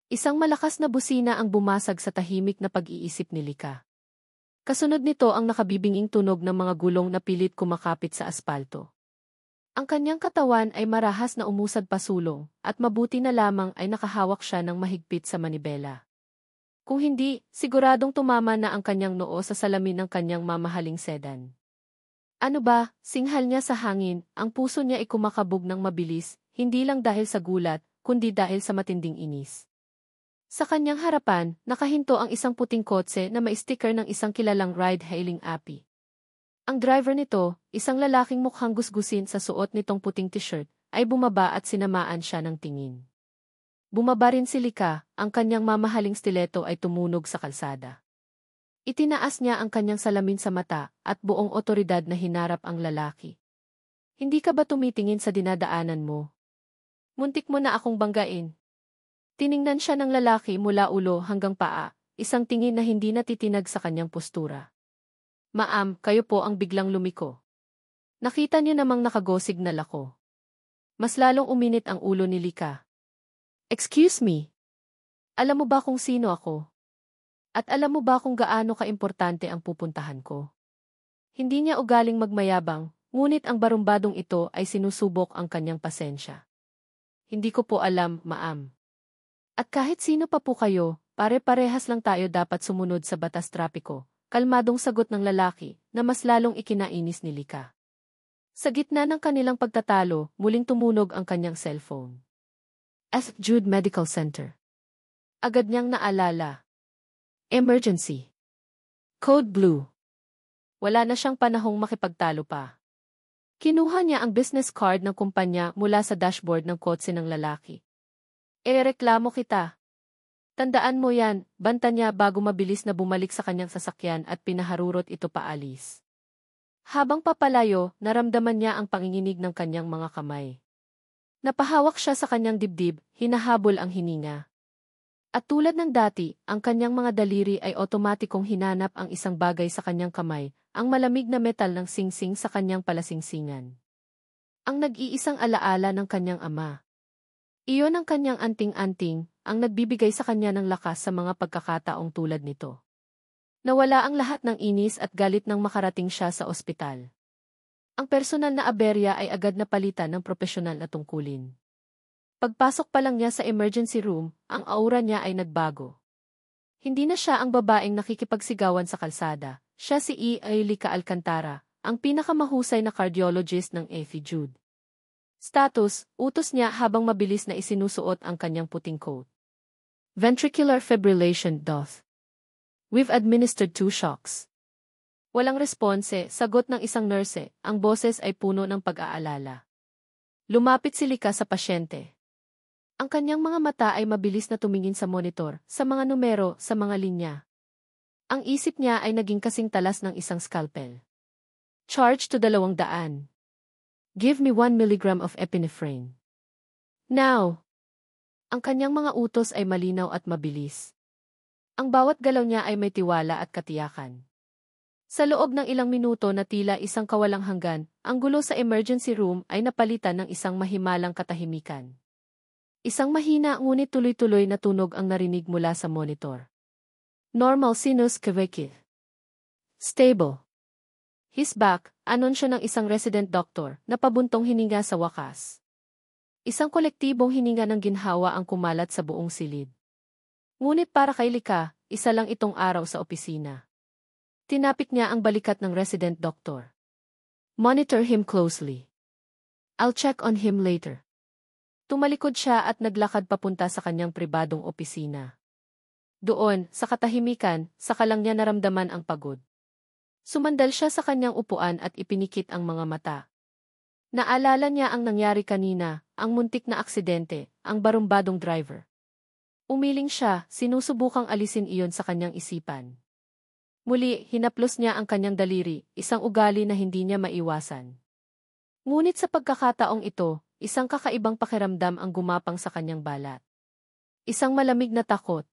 Isang malakas na busina ang bumasag sa tahimik na pag-iisip ni Lika. Kasunod nito ang nakabibinging tunog ng mga gulong na pilit kumakapit sa aspalto. Ang kanyang katawan ay marahas na umusad pasulong, at mabuti na lamang ay nakahawak siya ng mahigpit sa manibela. Kung hindi, siguradong tumama na ang kanyang noo sa salamin ng kanyang mamahaling sedan. Ano ba, singhal niya sa hangin, ang puso niya ay kumakabog ng mabilis, hindi lang dahil sa gulat, kundi dahil sa matinding inis. Sa kanyang harapan, nakahinto ang isang puting kotse na may sticker ng isang kilalang ride-hailing appy. Ang driver nito, isang lalaking mukhang gusgusin sa suot nitong puting t-shirt, ay bumaba at sinamaan siya ng tingin. Bumaba rin si Lika, ang kanyang mamahaling stiletto ay tumunog sa kalsada. Itinaas niya ang kanyang salamin sa mata at buong otoridad na hinarap ang lalaki. Hindi ka ba tumitingin sa dinadaanan mo? Muntik mo na akong banggain. Tiningnan siya ng lalaki mula ulo hanggang paa, isang tingin na hindi natitinag sa kanyang postura. Ma'am, kayo po ang biglang lumiko. Nakita niyo namang nakagosignal ako. Mas lalong uminit ang ulo ni Lika. Excuse me. Alam mo ba kung sino ako? At alam mo ba kung gaano kaimportante ang pupuntahan ko? Hindi niya ugaling magmayabang, ngunit ang barumbadong ito ay sinusubok ang kanyang pasensya. Hindi ko po alam, ma'am. At kahit sino pa po kayo, pare-parehas lang tayo dapat sumunod sa batas trapiko, kalmadong sagot ng lalaki na mas lalong ikinainis ni Lika. Sa gitna ng kanilang pagtatalo, muling tumunog ang kanyang cellphone. St. Jude Medical Center. Agad niyang naalala. Emergency. Code Blue. Wala na siyang panahong makipagtalo pa. Kinuha niya ang business card ng kumpanya mula sa dashboard ng kotse ng lalaki. Irereklamo kita. Tandaan mo yan, banta niya bago mabilis na bumalik sa kanyang sasakyan at pinaharurot ito paalis. Habang papalayo, naramdaman niya ang panginginig ng kanyang mga kamay. Napahawak siya sa kanyang dibdib, hinahabol ang hininga. At tulad ng dati, ang kanyang mga daliri ay otomatikong hinanap ang isang bagay sa kanyang kamay, ang malamig na metal ng singsing sa kanyang palasingsingan. Ang nag-iisang alaala ng kanyang ama. Iyon ang kanyang anting-anting, ang nagbibigay sa kanya ng lakas sa mga pagkakataong tulad nito. Nawala ang lahat ng inis at galit nang makarating siya sa ospital. Ang personal na aberya ay agad na palitan ng propesyonal na tungkulin. Pagpasok pa lang niya sa emergency room, ang aura niya ay nagbago. Hindi na siya ang babaeng nakikipagsigawan sa kalsada, siya si Lika Alcantara, ang pinakamahusay na cardiologist ng St. Jude. Status, utos niya habang mabilis na isinusuot ang kanyang puting coat. Ventricular fibrillation death. We've administered 2 shocks. Walang response, sagot ng isang nurse, ang boses ay puno ng pag-aalala. Lumapit si Lika sa pasyente. Ang kanyang mga mata ay mabilis na tumingin sa monitor, sa mga numero, sa mga linya. Ang isip niya ay naging kasing talas ng isang scalpel. Charge to 200. Give me 1 milligram of epinephrine. Now! Ang kanyang mga utos ay malinaw at mabilis. Ang bawat galaw niya ay may tiwala at katiyakan. Sa loob ng ilang minuto na tila isang kawalang hanggan, ang gulo sa emergency room ay napalitan ng isang mahimalang katahimikan. Isang mahina ngunit tuloy-tuloy na tunog ang narinig mula sa monitor. Normal sinus cavity. Stable. He's back, anunsyo ng isang resident doctor na pabuntong hininga sa wakas. Isang kolektibong hininga ng ginhawa ang kumalat sa buong silid. Ngunit para kay Lika, isa lang itong araw sa opisina. Tinapik niya ang balikat ng resident doctor. Monitor him closely. I'll check on him later. Tumalikod siya at naglakad papunta sa kanyang pribadong opisina. Doon, sa katahimikan, saka lang niya naramdaman ang pagod. Sumandal siya sa kanyang upuan at ipinikit ang mga mata. Naalala niya ang nangyari kanina, ang muntik na aksidente, ang barumbadong driver. Umiling siya, sinusubukang alisin iyon sa kanyang isipan. Muli, hinaplos niya ang kanyang daliri, isang ugali na hindi niya maiwasan. Ngunit sa pagkakataong ito, isang kakaibang pakiramdam ang gumapang sa kanyang balat. Isang malamig na takot.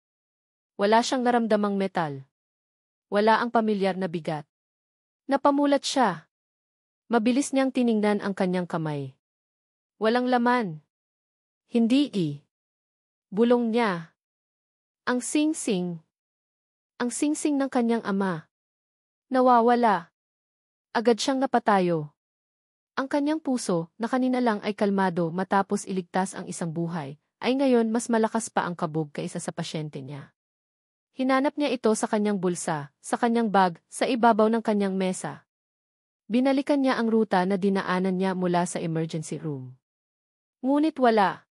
Wala siyang naramdamang metal. Wala ang pamilyar na bigat. Napamulat siya. Mabilis niyang tiningnan ang kanyang kamay. Walang laman. Hindi. Bulong niya. Ang sing-sing. Ang sing-sing ng kanyang ama. Nawawala. Agad siyang napatayo. Ang kanyang puso, na kanina lang ay kalmado matapos iligtas ang isang buhay, ay ngayon mas malakas pa ang kabog kaysa sa pasyente niya. Hinanap niya ito sa kanyang bulsa, sa kanyang bag, sa ibabaw ng kanyang mesa. Binalikan niya ang ruta na dinaanan niya mula sa emergency room. Ngunit wala.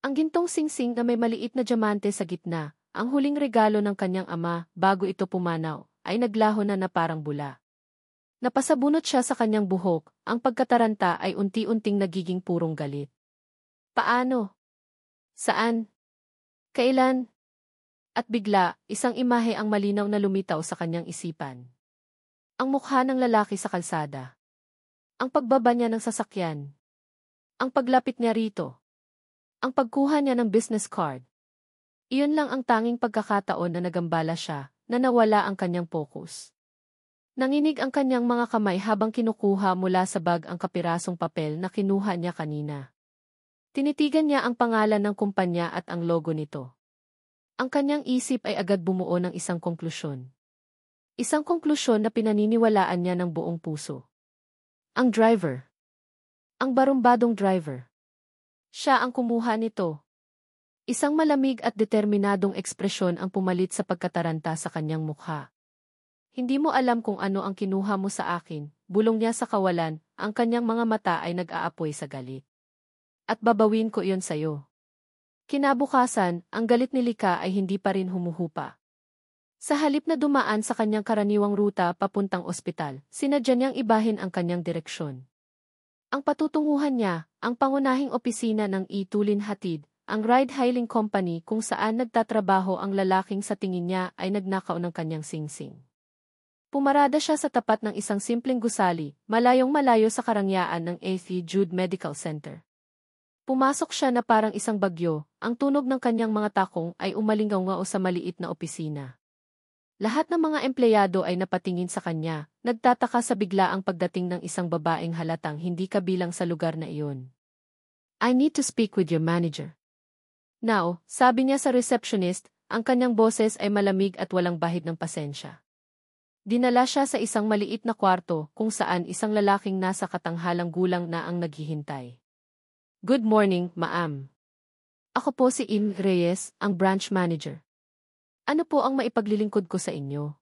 Ang gintong singsing na may maliit na diamante sa gitna, ang huling regalo ng kanyang ama bago ito pumanaw, ay naglaho na parang bula. Napasabunot siya sa kanyang buhok, ang pagkataranta ay unti-unting nagiging purong galit. Paano? Saan? Kailan? At bigla, isang imahe ang malinaw na lumitaw sa kanyang isipan. Ang mukha ng lalaki sa kalsada. Ang pagbaba niya ng sasakyan. Ang paglapit niya rito. Ang pagkuha niya ng business card. Iyon lang ang tanging pagkakataon na nagambala siya, na nawala ang kanyang focus. Nanginig ang kanyang mga kamay habang kinukuha mula sa bag ang kapirasong papel na kinuha niya kanina. Tinitigan niya ang pangalan ng kumpanya at ang logo nito. Ang kanyang isip ay agad bumuo ng isang konklusyon. Isang konklusyon na pinaniniwalaan niya ng buong puso. Ang driver. Ang barumbadong driver. Siya ang kumuha nito. Isang malamig at determinadong ekspresyon ang pumalit sa pagkataranta sa kanyang mukha. Hindi mo alam kung ano ang kinuha mo sa akin, bulong niya sa kawalan, ang kanyang mga mata ay nag-aapoy sa galit. At babawin ko iyon sa'yo. Kinabukasan, ang galit ni Lika ay hindi pa rin humuhupa. Sa halip na dumaan sa kanyang karaniwang ruta papuntang ospital, sinadya niyang ibahin ang kanyang direksyon. Ang patutunguhan niya, ang pangunahing opisina ng Itulin Hatid, ang ride-hailing company kung saan nagtatrabaho ang lalaking sa tingin niya ay nagnakaw ng kanyang singsing. Pumarada siya sa tapat ng isang simpleng gusali, malayong-malayo sa karangyaan ng A.T. Jude Medical Center. Pumasok siya na parang isang bagyo, ang tunog ng kanyang mga takong ay umalingaw-ngao sa maliit na opisina. Lahat ng mga empleyado ay napatingin sa kanya, nagtataka sa biglaang pagdating ng isang babaeng halatang hindi kabilang sa lugar na iyon. I need to speak with your manager. Now, sabi niya sa receptionist, ang kanyang boses ay malamig at walang bahid ng pasensya. Dinala siya sa isang maliit na kwarto kung saan isang lalaking nasa katanghalang gulang na ang naghihintay. Good morning, ma'am. Ako po si Im Reyes, ang branch manager. Ano po ang maipaglilingkod ko sa inyo?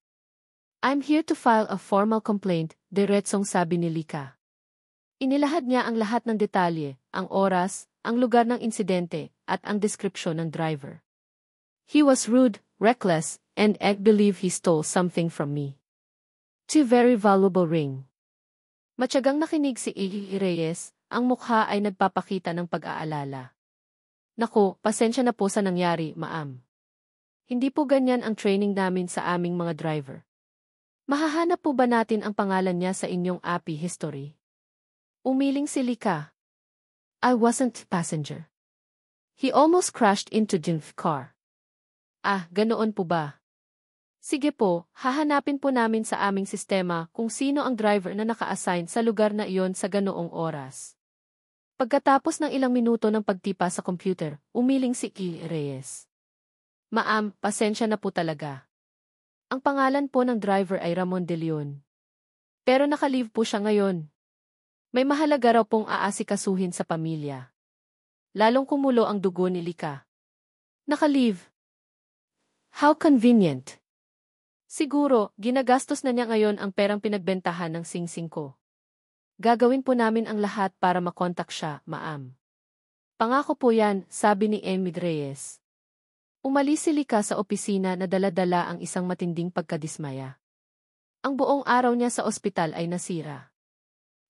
I'm here to file a formal complaint, diretsong sabi ni Lika. Inilahad niya ang lahat ng detalye, ang oras, ang lugar ng insidente, at ang deskripsyon ng driver. He was rude, reckless, and I believe he stole something from me. Two very valuable ring. Matyagang nakinig si I. Reyes, ang mukha ay nagpapakita ng pag-aalala. Naku, pasensya na po sa nangyari, ma'am. Hindi po ganyan ang training namin sa aming mga driver. Mahahanap po ba natin ang pangalan niya sa inyong API history? Umiling si Lika. I wasn't passenger. He almost crashed into Jin's car. Ah, ganoon po ba? Sige po, hahanapin po namin sa aming sistema kung sino ang driver na naka-assign sa lugar na iyon sa ganoong oras. Pagkatapos ng ilang minuto ng pagtipa sa computer, umiling si I. Reyes. Ma'am, pasensya na po talaga. Ang pangalan po ng driver ay Ramon De Leon. Pero naka-leave po siya ngayon. May mahalaga raw pong aasikasuhin sa pamilya. Lalong kumulo ang dugo ni Lika. Naka-leave. How convenient. Siguro, ginagastos na niya ngayon ang perang pinagbentahan ng singsing ko. Gagawin po namin ang lahat para makontak siya, ma'am. Pangako po yan, sabi ni Emid Reyes. Umalis si Lika sa opisina na dala-dala ang isang matinding pagkadismaya. Ang buong araw niya sa ospital ay nasira.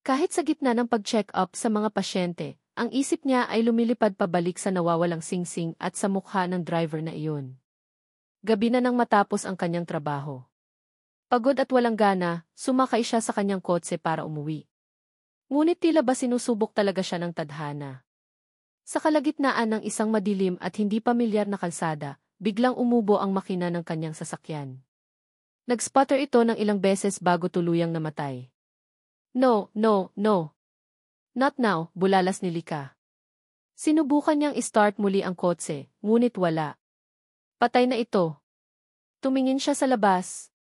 Kahit sa gitna ng pag-check up sa mga pasyente, ang isip niya ay lumilipad pabalik sa nawawalang singsing at sa mukha ng driver na iyon. Gabi na nang matapos ang kanyang trabaho. Pagod at walang gana, sumakay siya sa kanyang kotse para umuwi. Ngunit tila ba sinusubok talaga siya ng tadhana. Sa kalagitnaan ng isang madilim at hindi pamilyar na kalsada, biglang umubo ang makina ng kanyang sasakyan. Nag-sputter ito ng ilang beses bago tuluyang namatay. No, no, no. Not now, bulalas ni Lika. Sinubukan niyang i-start muli ang kotse, ngunit wala. Patay na ito. Tumingin siya sa labas.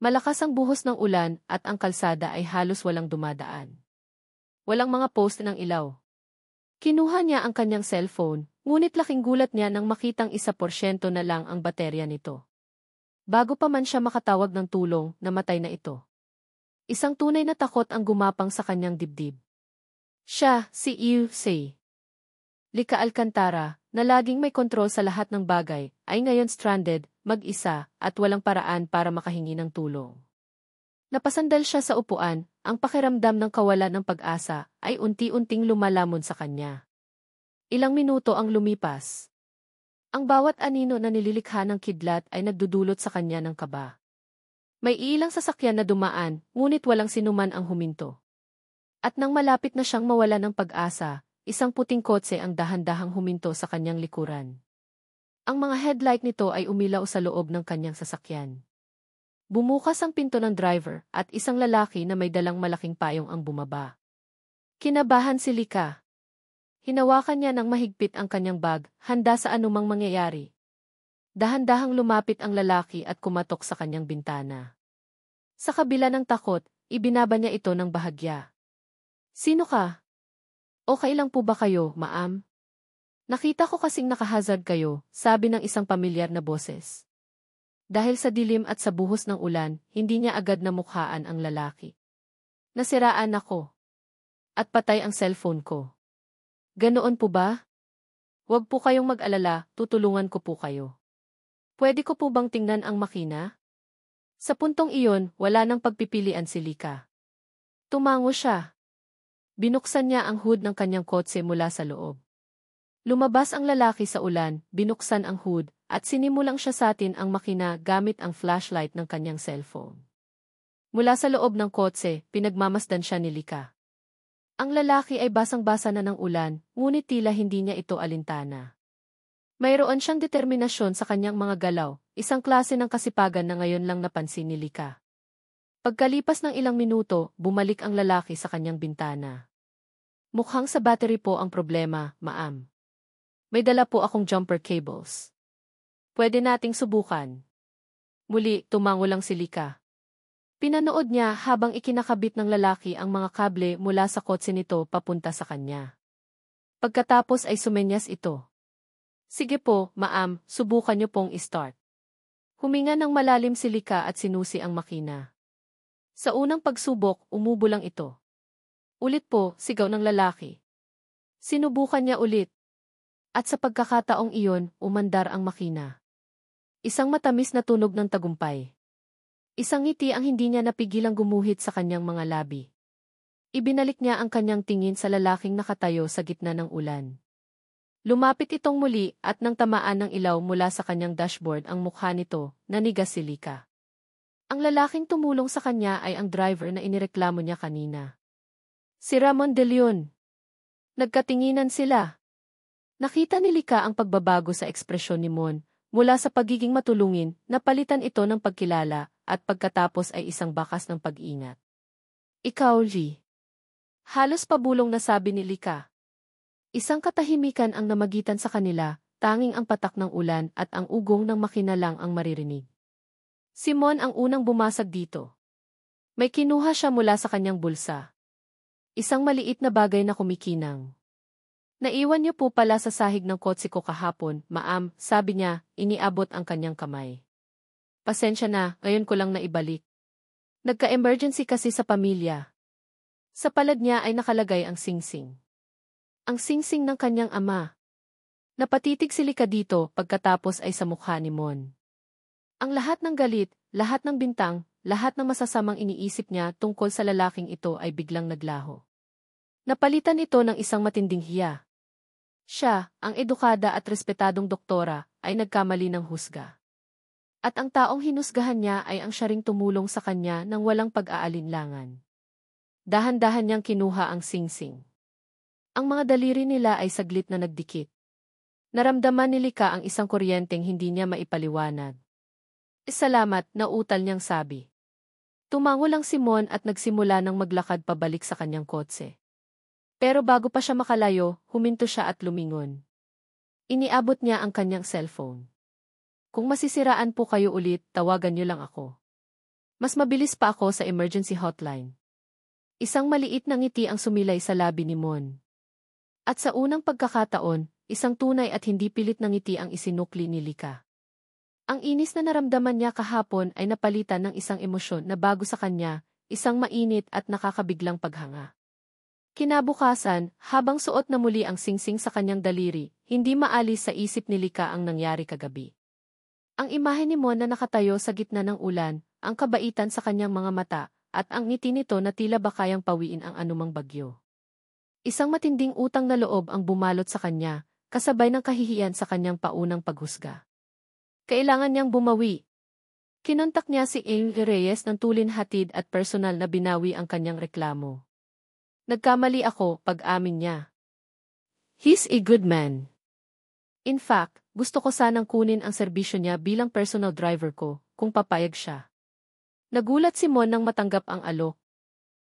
Malakas ang buhos ng ulan at ang kalsada ay halos walang dumadaan. Walang mga post ng ilaw. Kinuha niya ang kanyang cellphone, ngunit laking gulat niya nang makitang 1% na lang ang baterya nito. Bago pa man siya makatawag ng tulong, namatay na ito. Isang tunay na takot ang gumapang sa kanyang dibdib. Siya, si Yusei Lika Alcantara, na laging may kontrol sa lahat ng bagay, ay ngayon stranded, mag-isa, at walang paraan para makahingi ng tulong. Napasandal siya sa upuan, ang pakiramdam ng kawalan ng pag-asa ay unti-unting lumalamon sa kanya. Ilang minuto ang lumipas. Ang bawat anino na nililikha ng kidlat ay nagdudulot sa kanya ng kaba. May ilang sasakyan na dumaan, ngunit walang sinuman ang huminto. At nang malapit na siyang mawala ng pag-asa, isang puting kotse ang dahan-dahang huminto sa kanyang likuran. Ang mga headlight nito ay umilaw sa loob ng kanyang sasakyan. Bumukas ang pinto ng driver at isang lalaki na may dalang malaking payong ang bumaba. Kinabahan si Lika. Hinawakan niya ng mahigpit ang kanyang bag, handa sa anumang mangyayari. Dahan-dahang lumapit ang lalaki at kumatok sa kanyang bintana. Sa kabila ng takot, ibinaba niya ito ng bahagya. Sino ka? Okay lang po ba kayo, ma'am? Nakita ko kasing nakahazard kayo, sabi ng isang pamilyar na boses. Dahil sa dilim at sa buhos ng ulan, hindi niya agad namukhaan ang lalaki. Nasiraan ako. At patay ang cellphone ko. Ganoon po ba? Huwag po kayong mag-alala, tutulungan ko po kayo. Pwede ko po bang tingnan ang makina? Sa puntong iyon, wala nang pagpipilian si Lika. Tumango siya. Binuksan niya ang hood ng kanyang kotse mula sa loob. Lumabas ang lalaki sa ulan, binuksan ang hood, at sinimulang siya sa atin ang makina gamit ang flashlight ng kanyang cellphone. Mula sa loob ng kotse, pinagmamasdan siya ni Lika. Ang lalaki ay basang-basa na ng ulan, ngunit tila hindi niya ito alintana. Mayroon siyang determinasyon sa kanyang mga galaw, isang klase ng kasipagan na ngayon lang napansin ni Lika. Pagkalipas ng ilang minuto, bumalik ang lalaki sa kanyang bintana. Mukhang sa battery po ang problema, ma'am. May dala po akong jumper cables. Pwede nating subukan. Muli, tumango lang si Lika. Pinanood niya habang ikinakabit ng lalaki ang mga kable mula sa kotse nito papunta sa kanya. Pagkatapos ay sumenyas ito. Sige po, ma'am, subukan niyo pong i-start. Huminga ng malalim si Lika at sinusi ang makina. Sa unang pagsubok, umubo lang ito. Ulit po, sigaw ng lalaki. Sinubukan niya ulit. At sa pagkakataong iyon, umandar ang makina. Isang matamis na tunog ng tagumpay. Isang ngiti ang hindi niya napigilang gumuhit sa kanyang mga labi. Ibinalik niya ang kanyang tingin sa lalaking nakatayo sa gitna ng ulan. Lumapit itong muli at nang tamaan ng ilaw mula sa kanyang dashboard ang mukha nito, nanigas si Lika. Ang lalaking tumulong sa kanya ay ang driver na inireklamo niya kanina. Si Ramon de Leon. Nagkatinginan sila. Nakita ni Lika ang pagbabago sa ekspresyon ni Mon, mula sa pagiging matulungin, napalitan ito ng pagkilala, at pagkatapos ay isang bakas ng pag-ingat. Ikaw, Lee. Halos pabulong na sabi ni Lika. Isang katahimikan ang namagitan sa kanila, tanging ang patak ng ulan at ang ugong ng makina lang ang maririnig. Si Mon ang unang bumasag dito. May kinuha siya mula sa kanyang bulsa. Isang maliit na bagay na kumikinang. Naiwan niyo po pala sa sahig ng kotse ko kahapon, ma'am, sabi niya, iniabot ang kanyang kamay. Pasensya na, ngayon ko lang naibalik. Nagka-emergency kasi sa pamilya. Sa palad niya ay nakalagay ang singsing. Ang singsing ng kanyang ama. Napatitig si Lika dito pagkatapos ay sa mukha ni Mon. Ang lahat ng galit, lahat ng bintang, lahat ng masasamang iniisip niya tungkol sa lalaking ito ay biglang naglaho. Napalitan ito ng isang matinding hiya. Siya, ang edukada at respetadong doktora, ay nagkamali ng husga. At ang taong hinusgahan niya ay ang siya ring tumulong sa kanya nang walang pag-aalinlangan. Dahan-dahan niyang kinuha ang singsing. Ang mga daliri nila ay saglit na nagdikit. Naramdaman ni Lika ang isang kuryenteng hindi niya maipaliwanag. Salamat, nautal niyang sabi. Tumango lang si Mon at nagsimula ng maglakad pabalik sa kanyang kotse. Pero bago pa siya makalayo, huminto siya at lumingon. Iniabot niya ang kanyang cellphone. Kung masisiraan po kayo ulit, tawagan niyo lang ako. Mas mabilis pa ako sa emergency hotline. Isang maliit na ngiti ang sumilay sa labi ni Mon. At sa unang pagkakataon, isang tunay at hindi pilit na ngiti ang isinukli ni Lika. Ang inis na naramdaman niya kahapon ay napalitan ng isang emosyon na bago sa kanya, isang mainit at nakakabiglang paghanga. Kinabukasan, habang suot na muli ang singsing sa kanyang daliri, hindi maalis sa isip ni Lika ang nangyari kagabi. Ang imahe ni Mon na nakatayo sa gitna ng ulan, ang kabaitan sa kanyang mga mata, at ang ngiti nito na tila ba kayang pawiin ang anumang bagyo. Isang matinding utang na loob ang bumalot sa kanya, kasabay ng kahihiyan sa kanyang paunang paghusga. Kailangan niyang bumawi. Kinontak niya si Amy Reyes ng tulin-hatid at personal na binawi ang kanyang reklamo. Nagkamali ako, pag-amin niya. He's a good man. In fact, gusto ko sanang kunin ang serbisyo niya bilang personal driver ko, kung papayag siya. Nagulat si Mon nang matanggap ang alok.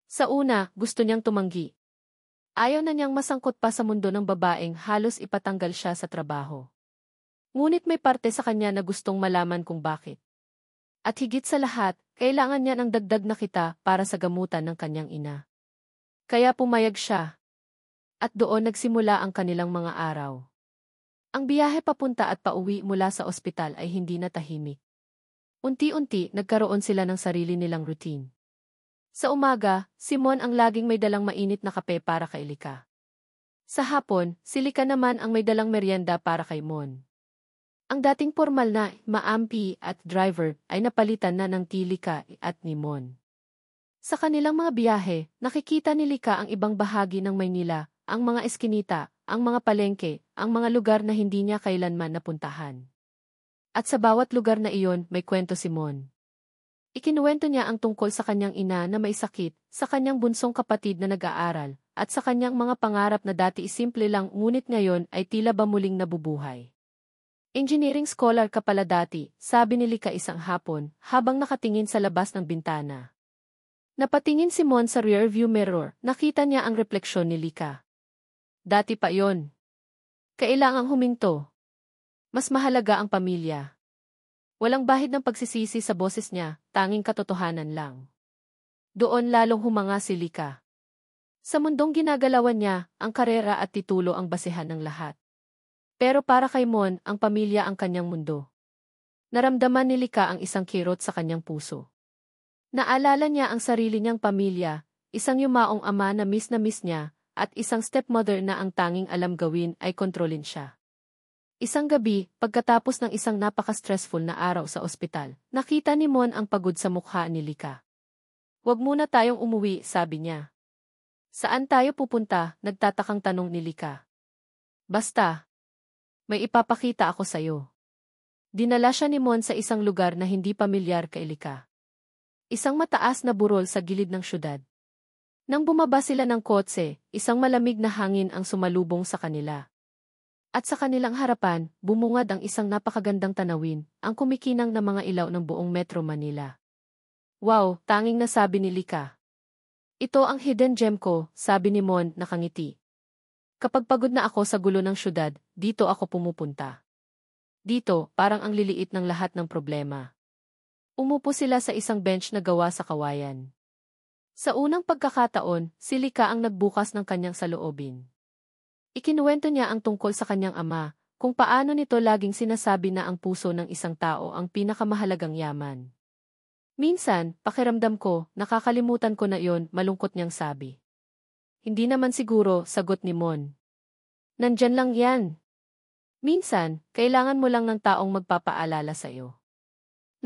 Sa una, gusto niyang tumanggi. Ayaw na niyang masangkot pa sa mundo ng babaeng halos ipatanggal siya sa trabaho. Ngunit may parte sa kanya na gustong malaman kung bakit. At higit sa lahat, kailangan niya ng dagdag na kita para sa gamutan ng kanyang ina. Kaya pumayag siya. At doon nagsimula ang kanilang mga araw. Ang biyahe papunta at pauwi mula sa ospital ay hindi na tahimik. Unti-unti, nagkaroon sila ng sarili nilang routine. Sa umaga, si Mon ang laging may dalang mainit na kape para kay Lika. Sa hapon, si Lika naman ang may dalang merienda para kay Mon. Ang dating formal na maampi at driver ay napalitan na ng Lika at ni Mon. Sa kanilang mga biyahe, nakikita ni Lika ang ibang bahagi ng Maynila, ang mga eskinita, ang mga palengke, ang mga lugar na hindi niya kailanman napuntahan. At sa bawat lugar na iyon, may kwento si Mon. Ikinuwento niya ang tungkol sa kanyang ina na may sakit, sa kanyang bunsong kapatid na nag-aaral, at sa kanyang mga pangarap na dati simple lang ngunit ngayon ay tila ba muling nabubuhay. Engineering scholar ka pala dati, sabi ni Lika isang hapon, habang nakatingin sa labas ng bintana. Napatingin si Mon sa rearview mirror, nakita niya ang refleksyon ni Lika. Dati pa yon. Kailangang huminto. Mas mahalaga ang pamilya. Walang bahid ng pagsisisi sa boses niya, tanging katotohanan lang. Doon lalong humanga si Lika. Sa mundong ginagalawan niya, ang karera at titulo ang basehan ng lahat. Pero para kay Mon, ang pamilya ang kanyang mundo. Naramdaman ni Lika ang isang kirot sa kanyang puso. Naalala niya ang sarili niyang pamilya, isang yumaong ama na miss niya, at isang stepmother na ang tanging alam gawin ay kontrolin siya. Isang gabi, pagkatapos ng isang napaka-stressful na araw sa ospital, nakita ni Mon ang pagod sa mukha ni Lika. "Wag muna tayong umuwi," sabi niya. "Saan tayo pupunta?" nagtatakang tanong ni Lika. "Basta. May ipapakita ako sa'yo." Dinala siya ni Mon sa isang lugar na hindi pamilyar kay Lika. Isang mataas na burol sa gilid ng syudad. Nang bumaba sila ng kotse, isang malamig na hangin ang sumalubong sa kanila. At sa kanilang harapan, bumungad ang isang napakagandang tanawin, ang kumikinang na mga ilaw ng buong Metro Manila. "Wow," tanging nasabi ni Lika. "Ito ang hidden gem ko," sabi ni Mon nakangiti. "Kapag pagod na ako sa gulo ng syudad, dito ako pumupunta. Dito, parang ang liliit ng lahat ng problema." Umupo sila sa isang bench na gawa sa kawayan. Sa unang pagkakataon, si Lika ang nagbukas ng kanyang saloobin. Ikinuwento niya ang tungkol sa kanyang ama, kung paano nito laging sinasabi na ang puso ng isang tao ang pinakamahalagang yaman. "Minsan, pakiramdam ko, nakakalimutan ko na iyon," malungkot niyang sabi. "Hindi naman siguro," sagot ni Mon. "Nandyan lang yan. Minsan, kailangan mo lang ng taong magpapaalala sa'yo."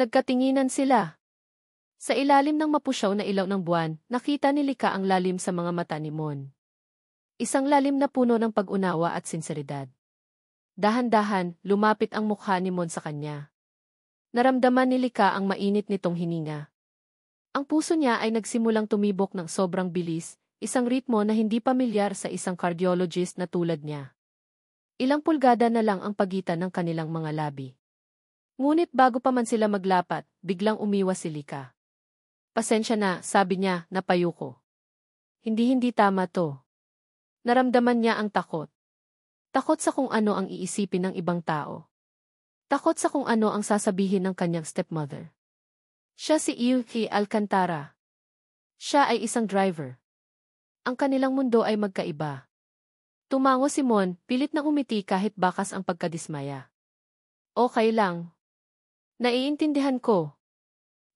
Nagkatinginan sila. Sa ilalim ng mapusyaw na ilaw ng buwan, nakita ni Lika ang lalim sa mga mata ni Mon. Isang lalim na puno ng pag-unawa at sinseridad. Dahan-dahan, lumapit ang mukha ni Mon sa kanya. Naramdaman ni Lika ang mainit nitong hininga. Ang puso niya ay nagsimulang tumibok ng sobrang bilis, isang ritmo na hindi pamilyar sa isang cardiologist na tulad niya. Ilang pulgada na lang ang pagitan ng kanilang mga labi. Ngunit bago pa man sila maglapat, biglang umiwas si Lika. "Pasensya na," sabi niya, "napayuko. Hindi tama to." Naramdaman niya ang takot. Takot sa kung ano ang iisipin ng ibang tao. Takot sa kung ano ang sasabihin ng kanyang stepmother. Siya si Yuki Alcantara. Siya ay isang driver. Ang kanilang mundo ay magkaiba. Tumango si Mon, pilit na umiti kahit bakas ang pagkadismaya. Okay lang. Naiintindihan ko.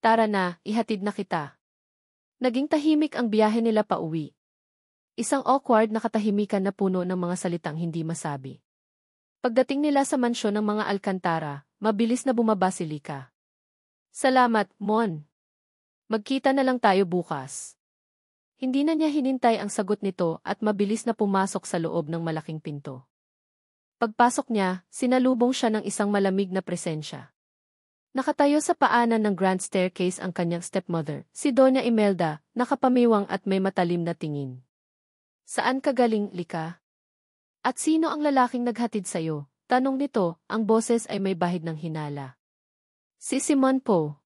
Tara na, ihatid na kita. Naging tahimik ang biyahe nila pauwi. Isang awkward na katahimikan na puno ng mga salitang hindi masabi. Pagdating nila sa mansyon ng mga Alcantara, mabilis na bumaba si Lika. Salamat, Mon. Magkita na lang tayo bukas. Hindi na niya hinintay ang sagot nito at mabilis na pumasok sa loob ng malaking pinto. Pagpasok niya, sinalubong siya ng isang malamig na presensya. Nakatayo sa paanan ng grand staircase ang kanyang stepmother, si Doña Imelda, nakapamiwang at may matalim na tingin. Saan ka galing, Lika? At sino ang lalaking naghatid sa'yo? Tanong nito, ang boses ay may bahid ng hinala. Si Simon po.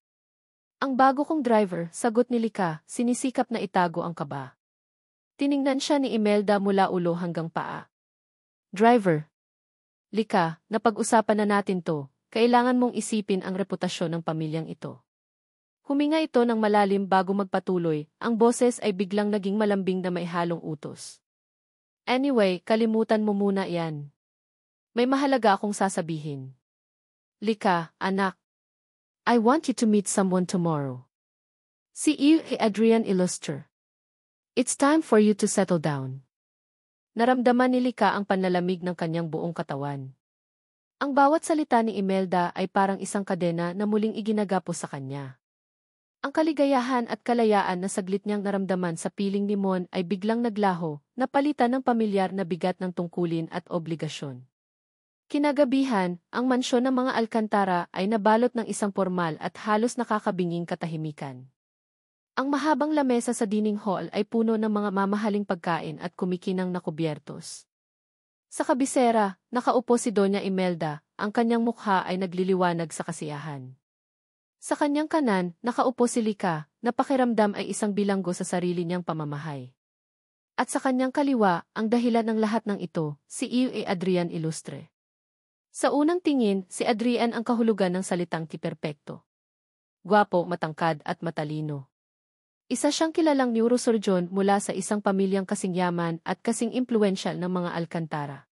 Ang bago kong driver, sagot ni Lika, sinisikap na itago ang kaba. Tiningnan siya ni Imelda mula ulo hanggang paa. Driver. Lika, napag-usapan na natin to, kailangan mong isipin ang reputasyon ng pamilyang ito. Huminga ito ng malalim bago magpatuloy, ang boses ay biglang naging malambing na may halong utos. Anyway, kalimutan mo muna yan. May mahalaga akong sasabihin. Lika, anak. I want you to meet someone tomorrow. Si Adrian Illustre. It's time for you to settle down. Naramdaman ni Lika ang panlalamig ng kanyang buong katawan. Ang bawat salita ni Imelda ay parang isang kadena na muling iginagapos sa kanya. Ang kaligayahan at kalayaan na saglit niyang naramdaman sa piling ni Mon ay biglang naglaho, napalitan ng pamilyar na bigat ng tungkulin at obligasyon. Kinagabihan, ang mansyon ng mga Alcantara ay nabalot ng isang formal at halos nakakabinging katahimikan. Ang mahabang lamesa sa dining hall ay puno ng mga mamahaling pagkain at kumikinang na kubyertos. Sa kabisera, nakaupo si Doña Imelda, ang kanyang mukha ay nagliliwanag sa kasiyahan. Sa kanyang kanan, nakaupo si Lika, na pakiramdam ay isang bilanggo sa sarili niyang pamamahay. At sa kanyang kaliwa, ang dahilan ng lahat ng ito, si Adrian Illustre. Sa unang tingin, si Adrian ang kahulugan ng salitang kiperpekto. Gwapo, matangkad at matalino. Isa siyang kilalang neurosurgeon mula sa isang pamilyang kasing yaman at kasing impluwensyal ng mga Alcantara.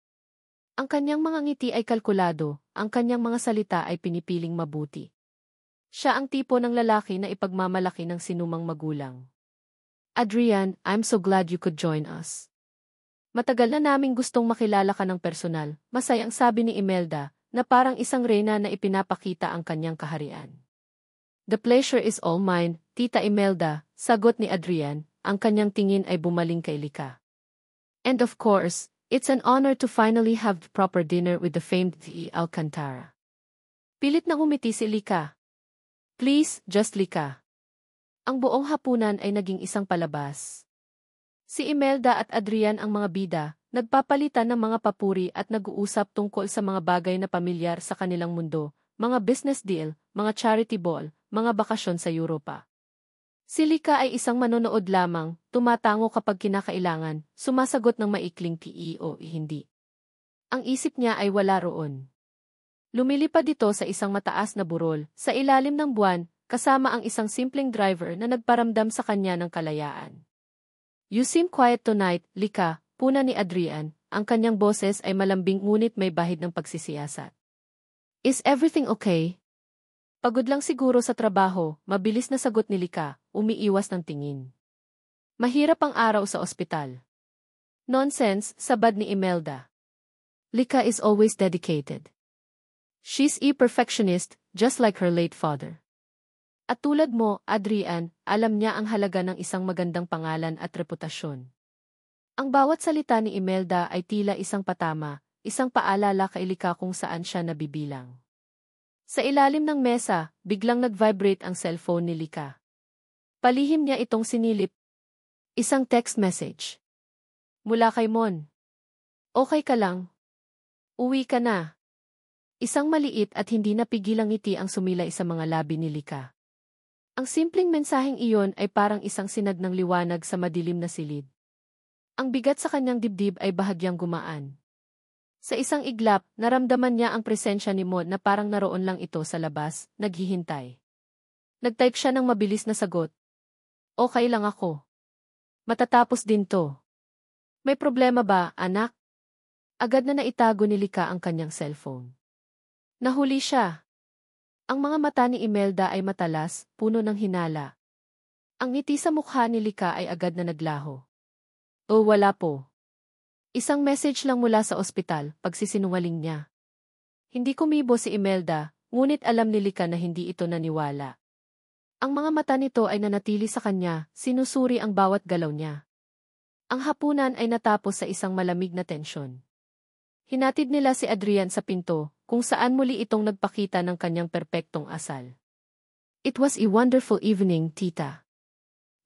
Ang kanyang mga ngiti ay kalkulado, ang kanyang mga salita ay pinipiling mabuti. Siya ang tipo ng lalaki na ipagmamalaki ng sinumang magulang. Adrian, I'm so glad you could join us. Matagal na naming gustong makilala ka ng personal, masayang sabi ni Imelda, na parang isang reyna na ipinapakita ang kanyang kaharian. The pleasure is all mine, Tita Imelda, sagot ni Adrian, ang kanyang tingin ay bumaling kay Lika. And of course, it's an honor to finally have the proper dinner with the famed Alcantara. Pilit na umiti si Lika. Please, just Lika. Ang buong hapunan ay naging isang palabas. Si Imelda at Adrian ang mga bida, nagpapalitan ng mga papuri at nag-uusap tungkol sa mga bagay na pamilyar sa kanilang mundo, mga business deal, mga charity ball, mga bakasyon sa Europa. Si Lika ay isang manonood lamang, tumatango kapag kinakailangan, sumasagot ng maikling o hindi. Ang isip niya ay wala roon. Lumilipad ito sa isang mataas na burol, sa ilalim ng buwan, kasama ang isang simpleng driver na nagparamdam sa kanya ng kalayaan. You seem quiet tonight, Lika, puna ni Adrian, ang kanyang boses ay malambing ngunit may bahid ng pagsisiyasat. Is everything okay? Pagod lang siguro sa trabaho, mabilis na sagot ni Lika, umiiwas ng tingin. Mahirap ang araw sa ospital. Nonsense, sabad ni Imelda. Lika is always dedicated. She's a perfectionist, just like her late father. At tulad mo, Adrian, alam niya ang halaga ng isang magandang pangalan at reputasyon. Ang bawat salita ni Imelda ay tila isang patama, isang paalala kay Lika kung saan siya nabibilang. Sa ilalim ng mesa, biglang nag-vibrate ang cellphone ni Lika. Palihim niya itong sinilip. Isang text message. Mula kay Mon. Okay ka lang? Uwi ka na. Isang maliit at hindi napigilang ngiti ang sumilay sa mga labi ni Lika. Ang simpleng mensaheng iyon ay parang isang sinag ng liwanag sa madilim na silid. Ang bigat sa kanyang dibdib ay bahagyang gumaan. Sa isang iglap, naramdaman niya ang presensya ni Mon na parang naroon lang ito sa labas, naghihintay. Nag-type siya ng mabilis na sagot. Okay lang ako. Matatapos din to. May problema ba, anak? Agad na naitago ni Lika ang kanyang cellphone. Nahuli siya. Ang mga mata ni Imelda ay matalas, puno ng hinala. Ang ngiti sa mukha ni Lika ay agad na naglaho. O wala po. Isang message lang mula sa ospital, pagsisinungaling niya. Hindi kumibo si Imelda, ngunit alam ni Lika na hindi ito naniwala. Ang mga mata nito ay nanatili sa kanya, sinusuri ang bawat galaw niya. Ang hapunan ay natapos sa isang malamig na tensyon. Hinatid nila si Adrian sa pinto, kung saan muli itong nagpakita ng kanyang perpektong asal. It was a wonderful evening, tita.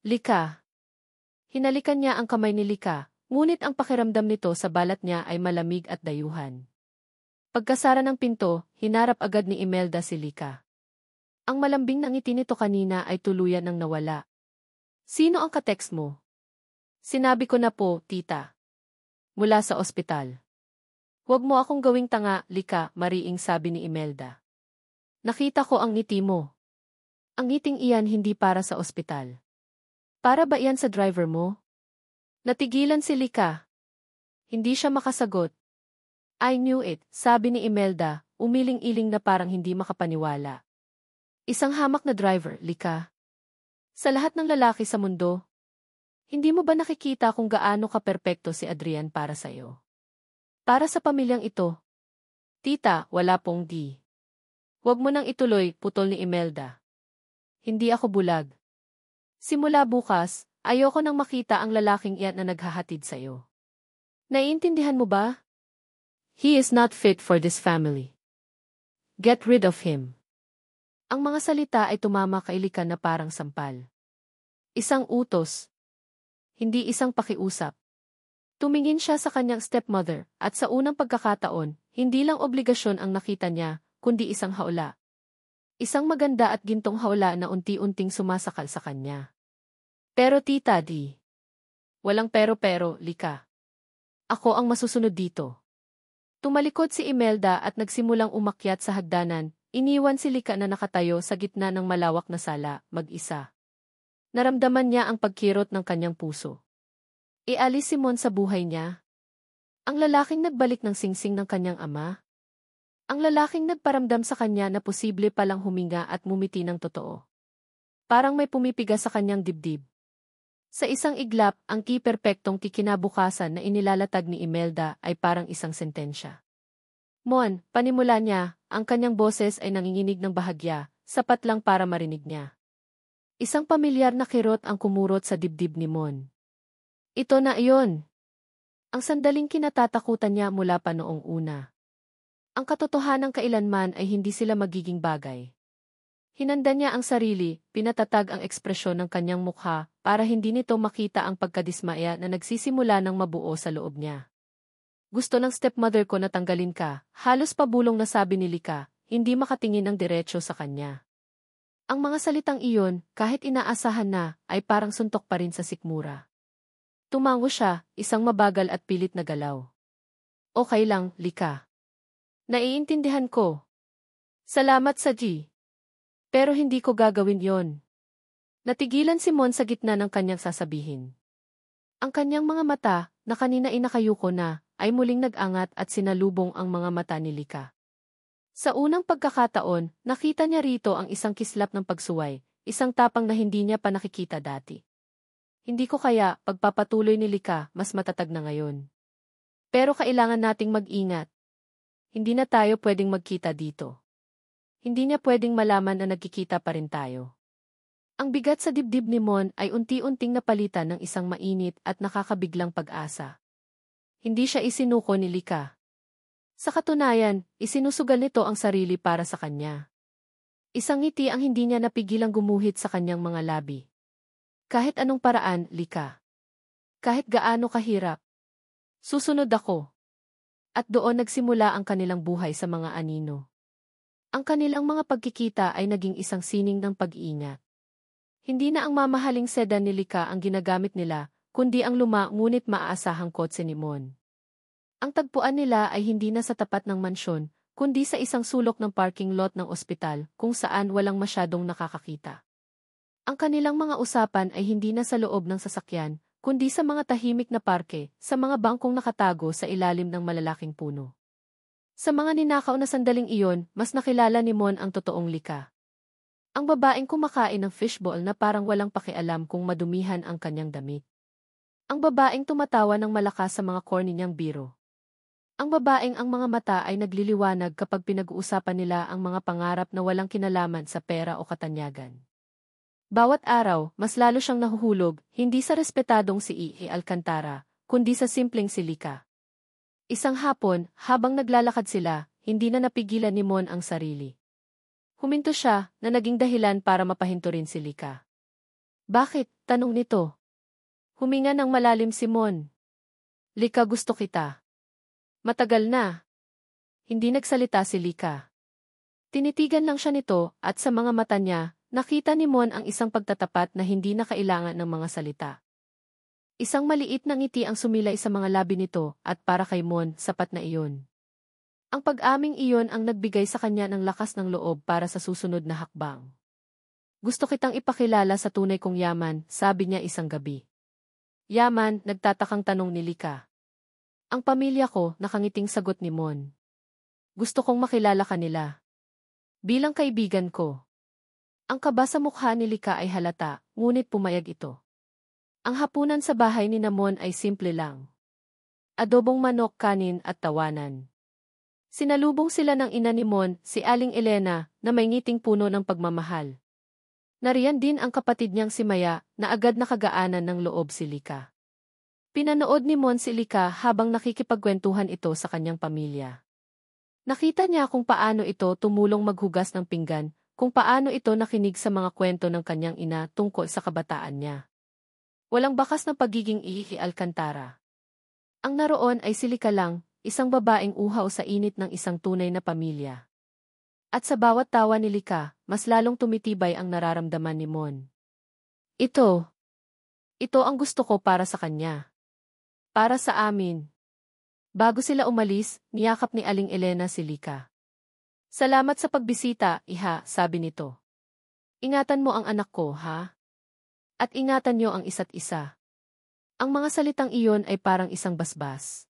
Lika. Hinalikan niya ang kamay ni Lika, ngunit ang pakiramdam nito sa balat niya ay malamig at dayuhan. Pagkasara ng pinto, hinarap agad ni Imelda si Lika. Ang malambing na ngiti nito kanina ay tuluyan ng nawala. Sino ang katext mo? Sinabi ko na po, tita. Mula sa ospital. Huwag mo akong gawing tanga, Lika, mariing sabi ni Imelda. Nakita ko ang ngiti mo. Ang ngiting iyan hindi para sa ospital. Para ba iyan sa driver mo? Natigilan si Lika. Hindi siya makasagot. I knew it, sabi ni Imelda, umiling-iling na parang hindi makapaniwala. Isang hamak na driver, Lika. Sa lahat ng lalaki sa mundo, hindi mo ba nakikita kung gaano ka-perpekto si Adrian para sa'yo? Para sa pamilyang ito. Tita, wala pong di. Huwag mo nang ituloy, putol ni Imelda. Hindi ako bulag. Simula bukas, ayoko nang makita ang lalaking iyan na naghahatid sa'yo. Naiintindihan mo ba? He is not fit for this family. Get rid of him. Ang mga salita ay tumama kay Lika na parang sampal. Isang utos. Hindi isang pakiusap. Tumingin siya sa kanyang stepmother, at sa unang pagkakataon, hindi lang obligasyon ang nakita niya, kundi isang haula. Isang maganda at gintong haula na unti-unting sumasakal sa kanya. Pero tita di. Walang pero-pero, Lika. Ako ang masusunod dito. Tumalikod si Imelda at nagsimulang umakyat sa hagdanan, iniwan si Lika na nakatayo sa gitna ng malawak na sala, mag-isa. Naramdaman niya ang pagkirot ng kanyang puso. Ialis si Mon sa buhay niya. Ang lalaking nagbalik ng singsing ng kanyang ama. Ang lalaking nagparamdam sa kanya na posible palang huminga at mumiti ng totoo. Parang may pumipigas sa kanyang dibdib. Sa isang iglap, ang ki-perpektong kikinabukasan na inilalatag ni Imelda ay parang isang sentensya. Mon, panimula niya, ang kanyang boses ay nanginginig ng bahagya, sapat lang para marinig niya. Isang pamilyar na kirot ang kumurot sa dibdib ni Mon. Ito na iyon. Ang sandaling kinatatakutan niya mula pa noong una. Ang katotohanan kailanman ay hindi sila magiging bagay. Hinanda niya ang sarili, pinatatag ang ekspresyon ng kanyang mukha para hindi nito makita ang pagkadismaya na nagsisimula ng mabuo sa loob niya. Gusto ng stepmother ko na tanggalin ka, halos pabulong na sabi ni Lika, hindi makatingin ng diretsyo sa kanya. Ang mga salitang iyon, kahit inaasahan na, ay parang suntok pa rin sa sikmura. Tumango siya, isang mabagal at pilit na galaw. Okay lang, Lika. Naiintindihan ko. Salamat sa G. Pero hindi ko gagawin yon. Natigilan si Mon sa gitna ng kanyang sasabihin. Ang kanyang mga mata, na kanina inakayuko na, ay muling nag-angat at sinalubong ang mga mata ni Lika. Sa unang pagkakataon, nakita niya rito ang isang kislap ng pagsuway, isang tapang na hindi niya pa nakikita dati. Hindi ko kaya, pagpapatuloy ni Lika, mas matatag na ngayon. Pero kailangan nating mag-ingat. Hindi na tayo pwedeng magkita dito. Hindi niya pwedeng malaman na nagkikita pa rin tayo. Ang bigat sa dibdib ni Mon ay unti-unting napalitan ng isang mainit at nakakabiglang pag-asa. Hindi siya isinuko ni Lika. Sa katunayan, isinusugal nito ang sarili para sa kanya. Isang ngiti ang hindi niya napigilang gumuhit sa kanyang mga labi. Kahit anong paraan, Lika. Kahit gaano kahirap. Susunod ako. At doon nagsimula ang kanilang buhay sa mga anino. Ang kanilang mga pagkikita ay naging isang sining ng pag-iingat. Hindi na ang mamahaling sedan ni Lika ang ginagamit nila, kundi ang luma ngunit maaasahang kotse ni Mon. Ang tagpuan nila ay hindi na sa tapat ng mansyon, kundi sa isang sulok ng parking lot ng ospital kung saan walang masyadong nakakakita. Ang kanilang mga usapan ay hindi na sa loob ng sasakyan, kundi sa mga tahimik na parke, sa mga bangkong nakatago sa ilalim ng malalaking puno. Sa mga ninakaw na sandaling iyon, mas nakilala ni Mon ang totoong Lika. Ang babaeng kumakain ng fishball na parang walang pakialam kung madumihan ang kanyang damit. Ang babaeng tumatawa ng malakas sa mga corny niyang biro. Ang babaeng ang mga mata ay nagliliwanag kapag pinag-uusapan nila ang mga pangarap na walang kinalaman sa pera o katanyagan. Bawat araw, mas lalo siyang nahuhulog, hindi sa respetadong si E. Alcantara, kundi sa simpleng si Lika. Isang hapon, habang naglalakad sila, hindi na napigilan ni Mon ang sarili. Huminto siya, na naging dahilan para mapahinto rin si Lika. Bakit? Tanong nito. Huminga ng malalim si Mon. Lika, gusto kita. Matagal na. Hindi nagsalita si Lika. Tinitigan lang siya nito at sa mga mata niya, nakita ni Mon ang isang pagtatapat na hindi na kailangan ng mga salita. Isang maliit na ngiti ang sumilay sa mga labi nito at para kay Mon, sapat na iyon. Ang pag-aming iyon ang nagbigay sa kanya ng lakas ng loob para sa susunod na hakbang. Gusto kitang ipakilala sa tunay kong yaman, sabi niya isang gabi. Yaman, nagtatakang tanong ni Lika. Ang pamilya ko, nakangiting sagot ni Mon. Gusto kong makilala kanila. Bilang kaibigan ko. Ang kaba sa mukha ni Lika ay halata, ngunit pumayag ito. Ang hapunan sa bahay ni Mon ay simple lang. Adobong manok, kanin at tawanan. Sinalubong sila ng ina ni Mon, si Aling Elena, na may ngiting puno ng pagmamahal. Nariyan din ang kapatid niyang si Maya, na agad nakagaanan ng loob si Lika. Pinanood ni Mon si Lika habang nakikipagkwentuhan ito sa kanyang pamilya. Nakita niya kung paano ito tumulong maghugas ng pinggan, kung paano ito nakinig sa mga kwento ng kanyang ina tungkol sa kabataan niya. Walang bakas na pagiging Ihi Alcantara. Ang naroon ay si Lika lang, isang babaeng uhaw sa init ng isang tunay na pamilya. At sa bawat tawa ni Lika, mas lalong tumitibay ang nararamdaman ni Mon. Ito ang gusto ko para sa kanya. Para sa amin. Bago sila umalis, niyakap ni Aling Elena si Lika. Salamat sa pagbisita, iha, sabi nito. Ingatan mo ang anak ko, ha? At ingatan niyo ang isa't isa. Ang mga salitang iyon ay parang isang basbas.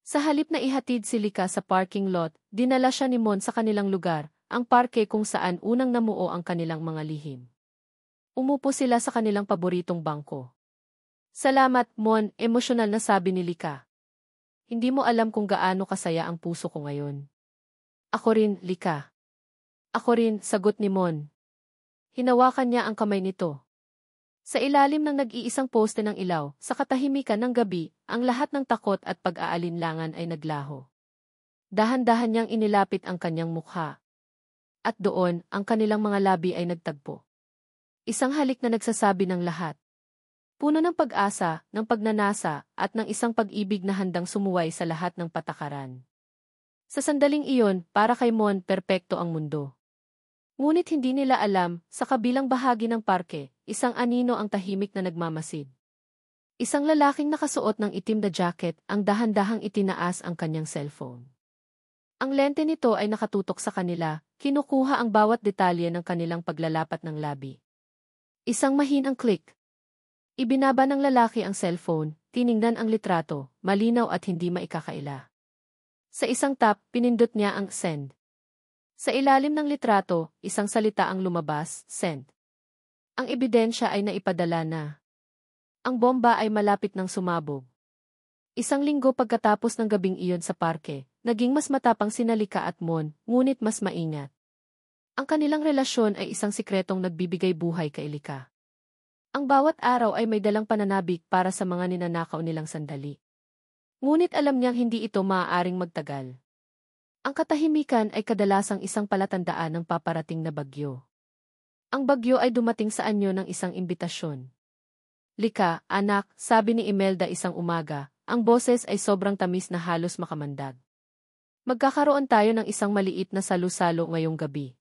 Sa halip na ihatid si Lika sa parking lot, dinala siya ni Mon sa kanilang lugar, ang parke kung saan unang namuo ang kanilang mga lihim. Umupo sila sa kanilang paboritong bangko. Salamat, Mon, emosyonal na sabi ni Lika. Hindi mo alam kung gaano kasaya ang puso ko ngayon. Ako rin, Lika. Ako rin, sagot ni Mon. Hinawakan niya ang kamay nito. Sa ilalim ng nag-iisang poste ng ilaw, sa katahimikan ng gabi, ang lahat ng takot at pag-aalinlangan ay naglaho. Dahan-dahan niyang inilapit ang kanyang mukha. At doon, ang kanilang mga labi ay nagtagpo. Isang halik na nagsasabi ng lahat. Puno ng pag-asa, ng pagnanasa, at ng isang pag-ibig na handang sumuway sa lahat ng patakaran. Sa sandaling iyon, para kay Mon, perpekto ang mundo. Ngunit hindi nila alam, sa kabilang bahagi ng parke, isang anino ang tahimik na nagmamasid. Isang lalaking nakasuot ng itim na jacket ang dahan-dahang itinaas ang kanyang cellphone. Ang lente nito ay nakatutok sa kanila, kinukuha ang bawat detalye ng kanilang paglalapat ng labi. Isang mahinang click. Ibinaba ng lalaki ang cellphone, tiningnan ang litrato, malinaw at hindi maikakaila. Sa isang tap, pinindot niya ang send. Sa ilalim ng litrato, isang salita ang lumabas, send. Ang ebidensya ay naipadala na. Ang bomba ay malapit ng sumabog. Isang linggo pagkatapos ng gabing iyon sa parke, naging mas matapang sina Lika at Mon, ngunit mas maingat. Ang kanilang relasyon ay isang sikretong nagbibigay buhay kay Lika. Ang bawat araw ay may dalang pananabik para sa mga ninanakaw nilang sandali. Ngunit alam niyang hindi ito maaaring magtagal. Ang katahimikan ay kadalasang isang palatandaan ng paparating na bagyo. Ang bagyo ay dumating sa anyo ng isang imbitasyon. Lika, anak, sabi ni Imelda isang umaga, ang boses ay sobrang tamis na halos makamandag. Magkakaroon tayo ng isang maliit na salu-salo ngayong gabi.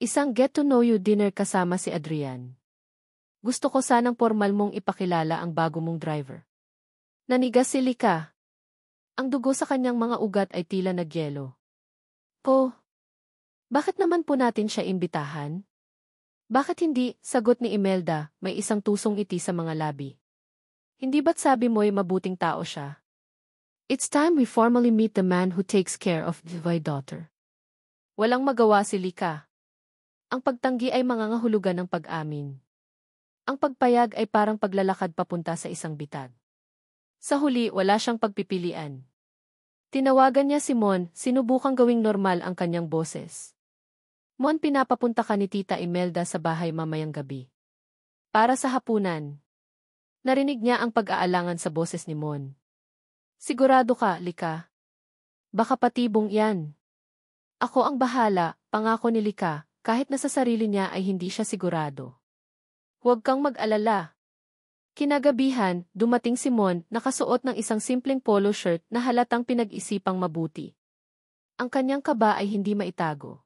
Isang get-to-know-you dinner kasama si Adrian. Gusto ko sanang formal mong ipakilala ang bago mong driver. Nanigas si Lika. Ang dugo sa kanyang mga ugat ay tila nagyelo. Po, bakit naman po natin siya imbitahan? Bakit hindi, sagot ni Imelda, may isang tusong ngiti sa mga labi. Hindi ba't sabi mo'y mabuting tao siya? It's time we formally meet the man who takes care of my daughter. Walang magawa si Lika. Ang pagtanggi ay mangangahulugan ng pag-amin. Ang pagpayag ay parang paglalakad papunta sa isang bitag. Sa huli, wala siyang pagpipilian. Tinawagan niya si Mon, sinubukang gawing normal ang kanyang boses. Mon, pinapapunta ka ni Tita Imelda sa bahay mamayang gabi. Para sa hapunan. Narinig niya ang pag-aalangan sa boses ni Mon. Sigurado ka, Lika? Baka patibong yan. Ako ang bahala, pangako ni Lika, kahit na sa sarili niya ay hindi siya sigurado. Huwag kang mag-alala. Kinagabihan, dumating si Mon, nakasuot ng isang simpleng polo shirt na halatang pinag-isipang mabuti. Ang kanyang kaba ay hindi maitago.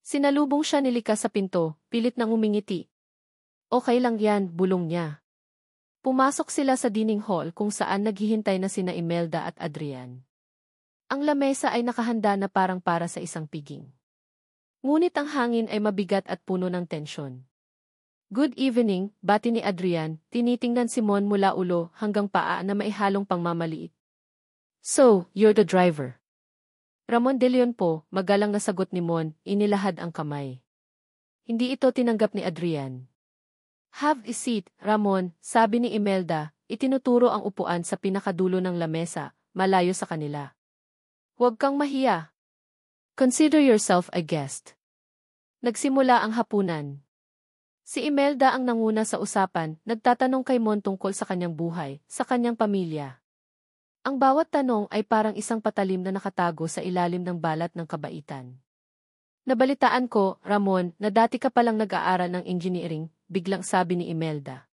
Sinalubong siya ni Lika sa pinto, pilit nang umingiti. Okay lang yan, bulong niya. Pumasok sila sa dining hall kung saan naghihintay na sina Imelda at Adrian. Ang lamesa ay nakahanda na parang para sa isang piging. Ngunit ang hangin ay mabigat at puno ng tensyon. Good evening, bati ni Adrian, tinitingnan si Mon mula ulo hanggang paa na maihalong pangmamaliit. So, you're the driver. Ramon de Leon po, magalang na sagot ni Mon, inilahad ang kamay. Hindi ito tinanggap ni Adrian. Have a seat, Ramon, sabi ni Imelda, itinuturo ang upuan sa pinakadulo ng lamesa, malayo sa kanila. Huwag kang mahiya. Consider yourself a guest. Nagsimula ang hapunan. Si Imelda ang nanguna sa usapan, nagtatanong kay Mon tungkol sa kanyang buhay, sa kanyang pamilya. Ang bawat tanong ay parang isang patalim na nakatago sa ilalim ng balat ng kabaitan. Nabalitaan ko, Ramon, na dati ka palang nag-aaral ng engineering, biglang sabi ni Imelda.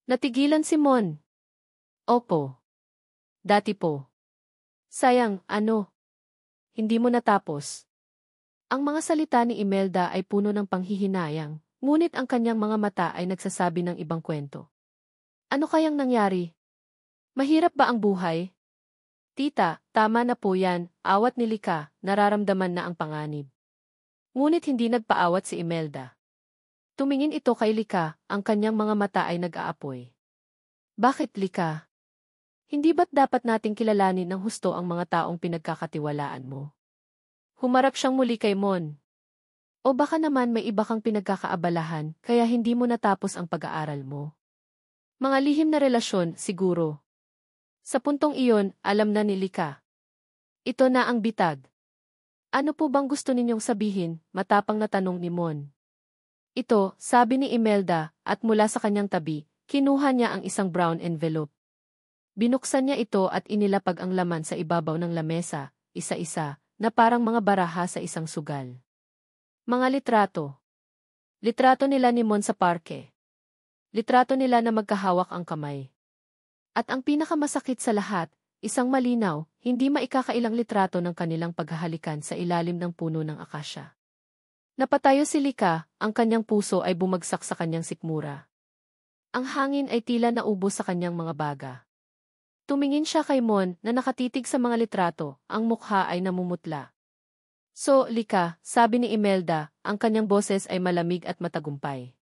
Natigilan si Mon. Opo. Dati po. Sayang, ano? Hindi mo natapos. Ang mga salita ni Imelda ay puno ng panghihinayang, ngunit ang kanyang mga mata ay nagsasabi ng ibang kwento. Ano kayang nangyari? Mahirap ba ang buhay? Tita, tama na po yan, awat ni Lika, nararamdaman na ang panganib. Ngunit hindi nagpaawat si Imelda. Tumingin ito kay Lika, ang kanyang mga mata ay nag-aapoy. Bakit, Lika? Hindi ba't dapat nating kilalanin ng husto ang mga taong pinagkakatiwalaan mo? Humarap siyang muli kay Mon. O baka naman may iba kang pinagkakaabalahan, kaya hindi mo natapos ang pag-aaral mo. Mga lihim na relasyon, siguro. Sa puntong iyon, alam na ni Lika. Ito na ang bitag. Ano po bang gusto ninyong sabihin, matapang na tanong ni Mon. Ito, sabi ni Imelda, at mula sa kanyang tabi, kinuha niya ang isang brown envelope. Binuksan niya ito at inilapag ang laman sa ibabaw ng lamesa, isa-isa, na parang mga baraha sa isang sugal. Mga litrato. Litrato nila ni Mon sa parke. Litrato nila na magkahawak ang kamay. At ang pinakamasakit sa lahat, isang malinaw, hindi maikakailang litrato ng kanilang paghahalikan sa ilalim ng puno ng akasya. Napatayo si Lika, ang kanyang puso ay bumagsak sa kanyang sikmura. Ang hangin ay tila naubos sa kanyang mga baga. Tumingin siya kay Mon na nakatitig sa mga litrato, ang mukha ay namumutla. So, Lika, sabi ni Imelda, ang kanyang boses ay malamig at matagumpay.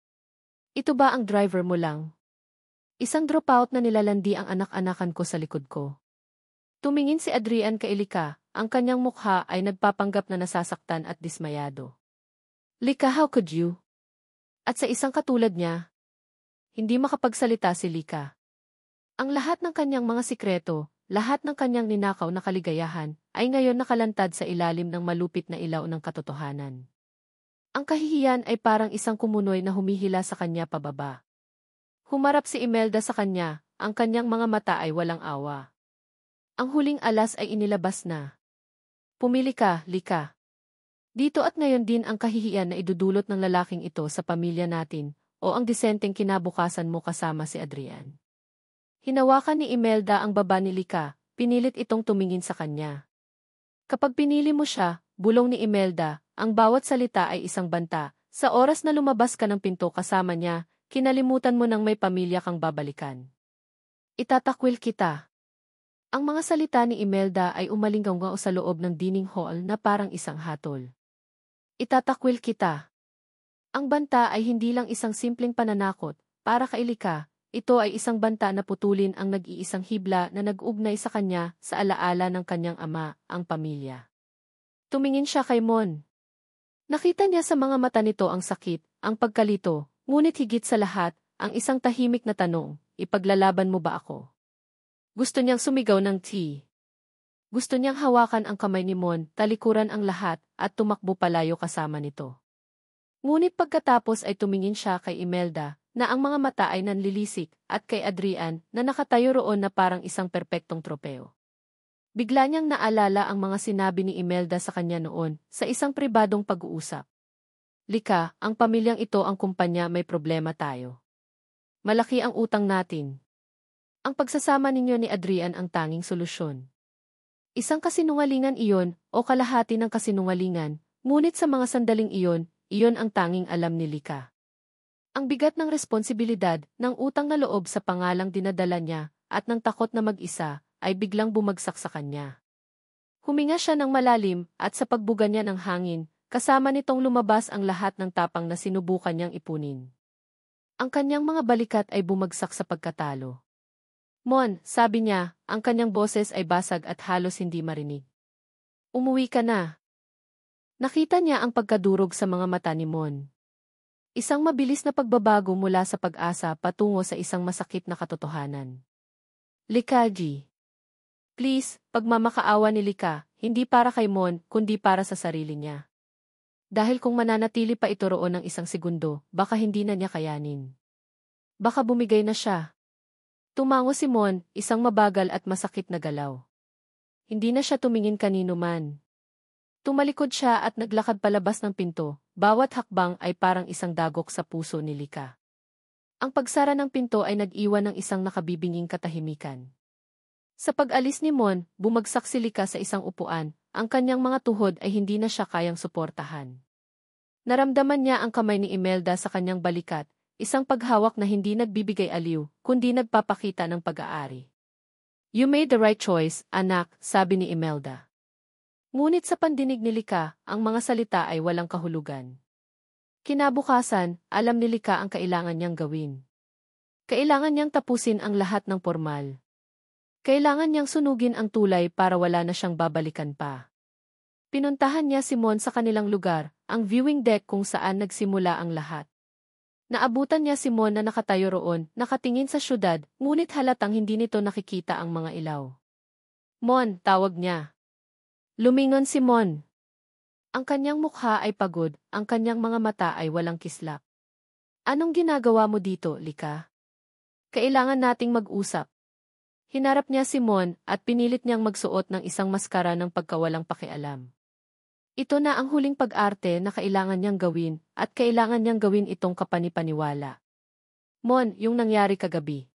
Ito ba ang driver mo lang? Isang dropout na nilalandi ang anak-anakan ko sa likod ko. Tumingin si Adrian kay Lika, ang kanyang mukha ay nagpapanggap na nasasaktan at dismayado. Lika, how could you? At sa isang katulad niya, hindi makapagsalita si Lika. Ang lahat ng kanyang mga sikreto, lahat ng kanyang ninakaw na kaligayahan, ay ngayon nakalantad sa ilalim ng malupit na ilaw ng katotohanan. Ang kahihiyan ay parang isang kumunoy na humihila sa kanya pababa. Humarap si Imelda sa kanya, ang kanyang mga mata ay walang awa. Ang huling alas ay inilabas na. Pumili ka, Lika. Dito at ngayon din ang kahihiyan na idudulot ng lalaking ito sa pamilya natin, o ang disenteng kinabukasan mo kasama si Adrian. Hinawakan ni Imelda ang baba ni Lika, pinilit itong tumingin sa kanya. Kapag pinili mo siya, bulong ni Imelda, ang bawat salita ay isang banta. Sa oras na lumabas ka ng pinto kasama niya, kinalimutan mo nang may pamilya kang babalikan. Itatakwil kita. Ang mga salita ni Imelda ay umalinggaw sa loob ng dining hall na parang isang hatol. Itatakwil kita. Ang banta ay hindi lang isang simpleng pananakot, para kay Lika, ito ay isang banta na putulin ang nag-iisang hibla na nag-ugnay sa kanya sa alaala ng kanyang ama, ang pamilya. Tumingin siya kay Mon. Nakita niya sa mga mata nito ang sakit, ang pagkalito, ngunit higit sa lahat, ang isang tahimik na tanong, ipaglalaban mo ba ako? Gusto niyang sumigaw ng tea. Gusto niyang hawakan ang kamay ni Mon, talikuran ang lahat, at tumakbo palayo kasama nito. Ngunit pagkatapos ay tumingin siya kay Imelda, na ang mga mata ay nanlilisik, at kay Adrian, na nakatayo roon na parang isang perpektong tropeo. Bigla niyang naalala ang mga sinabi ni Imelda sa kanya noon, sa isang pribadong pag-uusap. Lika, ang pamilyang ito ang kumpanya, may problema tayo. Malaki ang utang natin. Ang pagsasama ninyo ni Adrian ang tanging solusyon. Isang kasinungalingan iyon, o kalahati ng kasinungalingan, ngunit sa mga sandaling iyon, iyon ang tanging alam ni Lika. Ang bigat ng responsibilidad, ng utang na loob sa pangalang dinadala niya, at ng takot na mag-isa, ay biglang bumagsak sa kanya. Huminga siya ng malalim, at sa pagbuga niya ng hangin, kasama nitong lumabas ang lahat ng tapang na sinubukan niyang ipunin. Ang kanyang mga balikat ay bumagsak sa pagkatalo. Mon, sabi niya, ang kanyang boses ay basag at halos hindi marinig. Umuwi ka na. Nakita niya ang pagkadurog sa mga mata ni Mon. Isang mabilis na pagbabago mula sa pag-asa patungo sa isang masakit na katotohanan. Lika, G. Please, pagmamakaawa ni Lika, hindi para kay Mon, kundi para sa sarili niya. Dahil kung mananatili pa ito roon ng isang segundo, baka hindi na niya kayanin. Baka bumigay na siya. Tumango si Mon, isang mabagal at masakit na galaw. Hindi na siya tumingin kanino man. Tumalikod siya at naglakad palabas ng pinto, bawat hakbang ay parang isang dagok sa puso ni Lika. Ang pagsara ng pinto ay nag-iwan ng isang nakabibinging katahimikan. Sa pag-alis ni Mon, bumagsak si Lika sa isang upuan, ang kanyang mga tuhod ay hindi na siya kayang suportahan. Naramdaman niya ang kamay ni Imelda sa kanyang balikat, isang paghawak na hindi nagbibigay aliw, kundi nagpapakita ng pag-aari. You made the right choice, anak, sabi ni Imelda. Ngunit sa pandinig ni Lika, ang mga salita ay walang kahulugan. Kinabukasan, alam ni Lika ang kailangan niyang gawin. Kailangan niyang tapusin ang lahat ng formal. Kailangan niyang sunugin ang tulay para wala na siyang babalikan pa. Pinuntahan niya si Mon sa kanilang lugar, ang viewing deck kung saan nagsimula ang lahat. Naabutan niya si Mon na nakatayo roon, nakatingin sa syudad, ngunit halatang hindi nito nakikita ang mga ilaw. Mon, tawag niya. Lumingon si Mon. Ang kanyang mukha ay pagod, ang kanyang mga mata ay walang kislap. Anong ginagawa mo dito, Lika? Kailangan nating mag-usap. Hinarap niya si Mon at pinilit niyang magsuot ng isang maskara ng pagkawalang pakialam. Ito na ang huling pag-arte na kailangan niyang gawin, at kailangan niyang gawin itong kapanipaniwala. Mon, yung nangyari kagabi.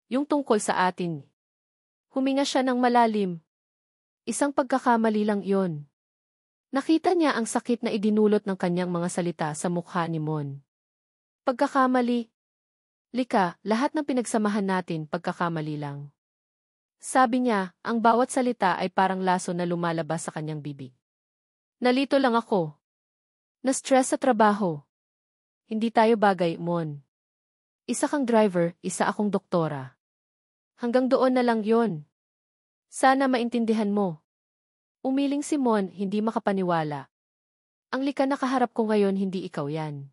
Yung tungkol sa atin. Huminga siya ng malalim. Isang pagkakamali lang iyon. Nakita niya ang sakit na idinulot ng kanyang mga salita sa mukha ni Mon. Pagkakamali. Lika, lahat ng pinagsamahan natin pagkakamali lang. Sabi niya, ang bawat salita ay parang laso na lumalabas sa kanyang bibig. Nalito lang ako. Na-stress sa trabaho. Hindi tayo bagay, Mon. Isa kang driver, isa akong doktora. Hanggang doon na lang yon. Sana maintindihan mo. Umiling si Mon, hindi makapaniwala. Ang Lika na kaharap ko ngayon, hindi ikaw yan.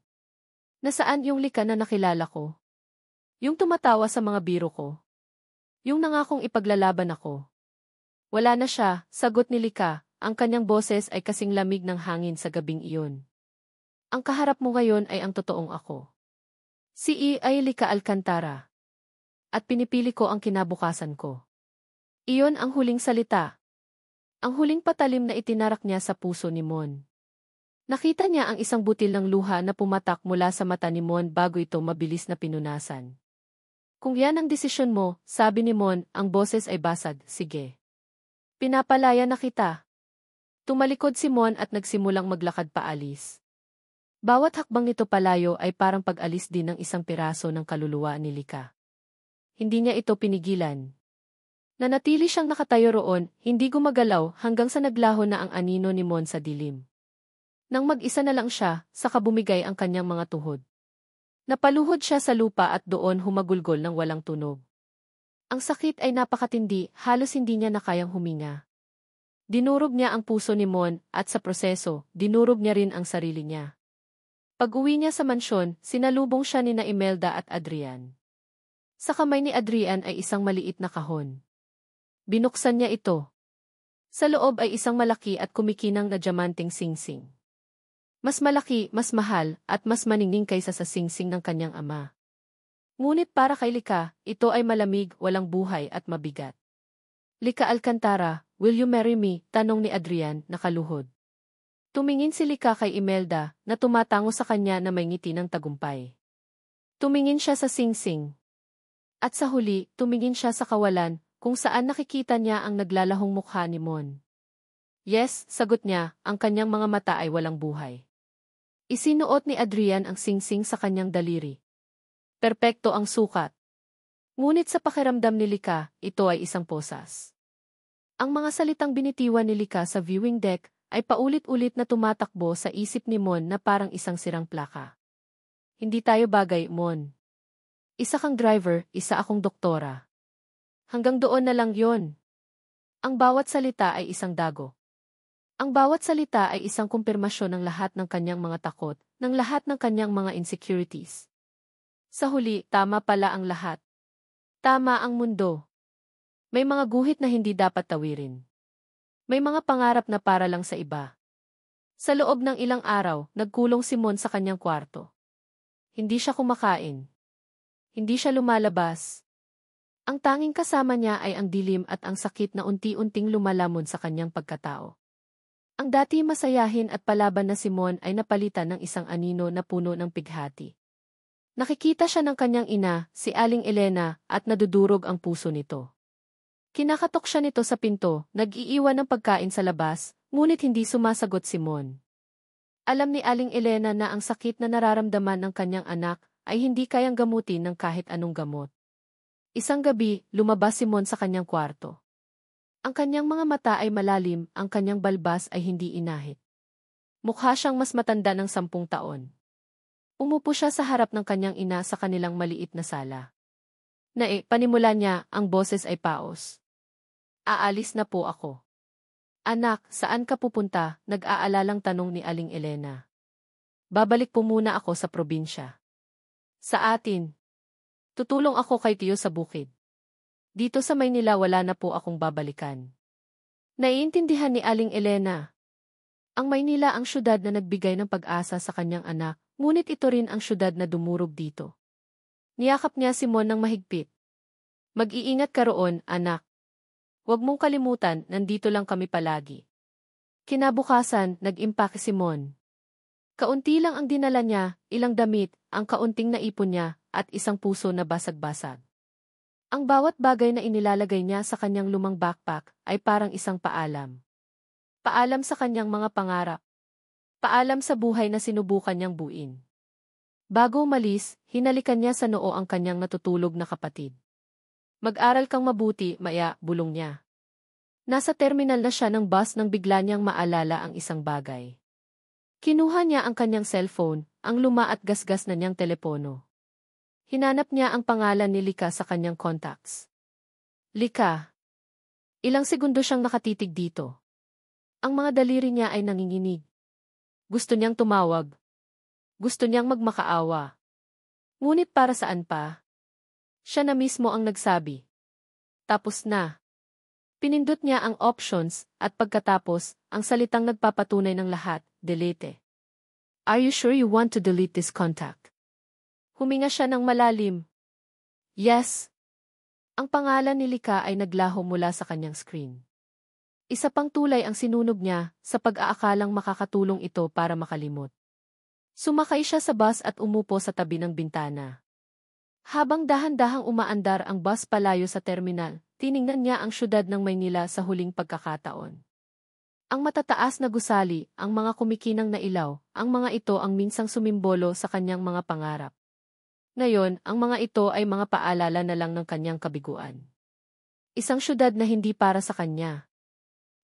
Nasaan yung Lika na nakilala ko? Yung tumatawa sa mga biro ko? Yung nangakong ipaglalaban ako? Wala na siya, sagot ni Lika. Ang kanyang boses ay kasing lamig ng hangin sa gabing iyon. Ang kaharap mo ngayon ay ang totoong ako. Si ay Lika Alcantara. At pinipili ko ang kinabukasan ko. Iyon ang huling salita. Ang huling patalim na itinarak niya sa puso ni Mon. Nakita niya ang isang butil ng luha na pumatak mula sa mata ni Mon bago ito mabilis na pinunasan. Kung yan ang desisyon mo, sabi ni Mon, ang boses ay basag, sige. Pinapalaya na kita. Tumalikod si Mon at nagsimulang maglakad paalis. Bawat hakbang nito palayo ay parang pag-alis din ng isang piraso ng kaluluwa ni Lika. Hindi niya ito pinigilan. Nanatili siyang nakatayo roon, hindi gumagalaw hanggang sa naglaho na ang anino ni Mon sa dilim. Nang mag-isa na lang siya, saka bumigay ang kanyang mga tuhod. Napaluhod siya sa lupa at doon humagulgol ng walang tunog. Ang sakit ay napakatindi, halos hindi niya na kayang huminga. Dinurog niya ang puso ni Mon at sa proseso, dinurog niya rin ang sarili niya. Pag-uwi niya sa mansyon, sinalubong siya ni na Imelda at Adrian. Sa kamay ni Adrian ay isang maliit na kahon. Binuksan niya ito. Sa loob ay isang malaki at kumikinang na diamanteng singsing. Mas malaki, mas mahal, at mas maningning kaysa sa singsing ng kanyang ama. Ngunit para kay Lika, ito ay malamig, walang buhay at mabigat. Lika Alcantara, will you marry me? Tanong ni Adrian, nakaluhod. Tumingin si Lika kay Imelda, na tumatango sa kanya na may ngiti ng tagumpay. Tumingin siya sa singsing. At sa huli, tumingin siya sa kawalan, kung saan nakikita niya ang naglalahong mukha ni Mon. Yes, sagot niya, ang kanyang mga mata ay walang buhay. Isinuot ni Adrian ang singsing sa kanyang daliri. Perpekto ang sukat. Ngunit sa pakiramdam ni Lika, ito ay isang posas. Ang mga salitang binitiwan ni Lika sa viewing deck ay paulit-ulit na tumatakbo sa isip ni Mon na parang isang sirang plaka. Hindi tayo bagay, Mon. Isa kang driver, isa akong doktora. Hanggang doon na lang yon. Ang bawat salita ay isang dago. Ang bawat salita ay isang kumpirmasyon ng lahat ng kanyang mga takot, ng lahat ng kanyang mga insecurities. Sa huli, tama pala ang lahat. Tama ang mundo. May mga guhit na hindi dapat tawirin. May mga pangarap na para lang sa iba. Sa loob ng ilang araw, nagkulong si Mon sa kanyang kwarto. Hindi siya kumakain. Hindi siya lumalabas. Ang tanging kasama niya ay ang dilim at ang sakit na unti-unting lumalamon sa kanyang pagkatao. Ang dati masayahin at palaban na si Mon ay napalitan ng isang anino na puno ng pighati. Nakikita siya ng kanyang ina, si Aling Elena, at nadudurog ang puso nito. Kinakatok siya nito sa pinto, nag-iiwan ng pagkain sa labas, ngunit hindi sumasagot si Mon. Alam ni Aling Elena na ang sakit na nararamdaman ng kanyang anak ay hindi kayang gamutin ng kahit anong gamot. Isang gabi, lumabas si Mon sa kanyang kwarto. Ang kanyang mga mata ay malalim, ang kanyang balbas ay hindi inahit. Mukha siyang mas matanda ng 10 taon. Umupo siya sa harap ng kanyang ina sa kanilang maliit na sala. Panimula niya, ang boses ay paos. Aalis na po ako. Anak, saan ka pupunta? Nag-aalalang tanong ni Aling Elena. Babalik po muna ako sa probinsya. Sa atin. Tutulong ako kay tiyo sa bukid. Dito sa Maynila wala na po akong babalikan. Naiintindihan ni Aling Elena. Ang Maynila ang syudad na nagbigay ng pag-asa sa kanyang anak, ngunit ito rin ang syudad na dumurog dito. Niyakap niya si Mon ng mahigpit. Mag-iingat ka roon, anak. Huwag mong kalimutan, nandito lang kami palagi. Kinabukasan, nag-impake si Mon. Kaunti lang ang dinala niya, ilang damit, ang kaunting naipon niya, at isang puso na basag-basag. Ang bawat bagay na inilalagay niya sa kanyang lumang backpack ay parang isang paalam. Paalam sa kanyang mga pangarap. Paalam sa buhay na sinubukan niyang buuin. Bago umalis, hinalikan niya sa noo ang kanyang natutulog na kapatid. Mag-aral kang mabuti, Maya, bulong niya. Nasa terminal na siya ng bus nang bigla niyang maalala ang isang bagay. Kinuha niya ang kanyang cellphone, ang luma at gasgas na niyang telepono. Hinanap niya ang pangalan ni Lika sa kanyang contacts. Lika. Ilang segundo siyang nakatitig dito. Ang mga daliri niya ay nanginginig. Gusto niyang tumawag. Gusto niyang magmakaawa. Ngunit para saan pa? Siya na mismo ang nagsabi. Tapos na. Pinindot niya ang options at pagkatapos, ang salitang nagpapatunay ng lahat, delete. Are you sure you want to delete this contact? Huminga siya ng malalim. Yes. Ang pangalan ni Lika ay naglaho mula sa kanyang screen. Isa pang tulay ang sinunog niya sa pag-aakalang makakatulong ito para makalimot. Sumakay siya sa bus at umupo sa tabi ng bintana. Habang dahan-dahang umaandar ang bus palayo sa terminal, tiningnan niya ang syudad ng Maynila sa huling pagkakataon. Ang matataas na gusali, ang mga kumikinang na ilaw, ang mga ito ang minsang sumimbolo sa kanyang mga pangarap. Ngayon, ang mga ito ay mga paalala na lang ng kanyang kabiguan. Isang syudad na hindi para sa kanya.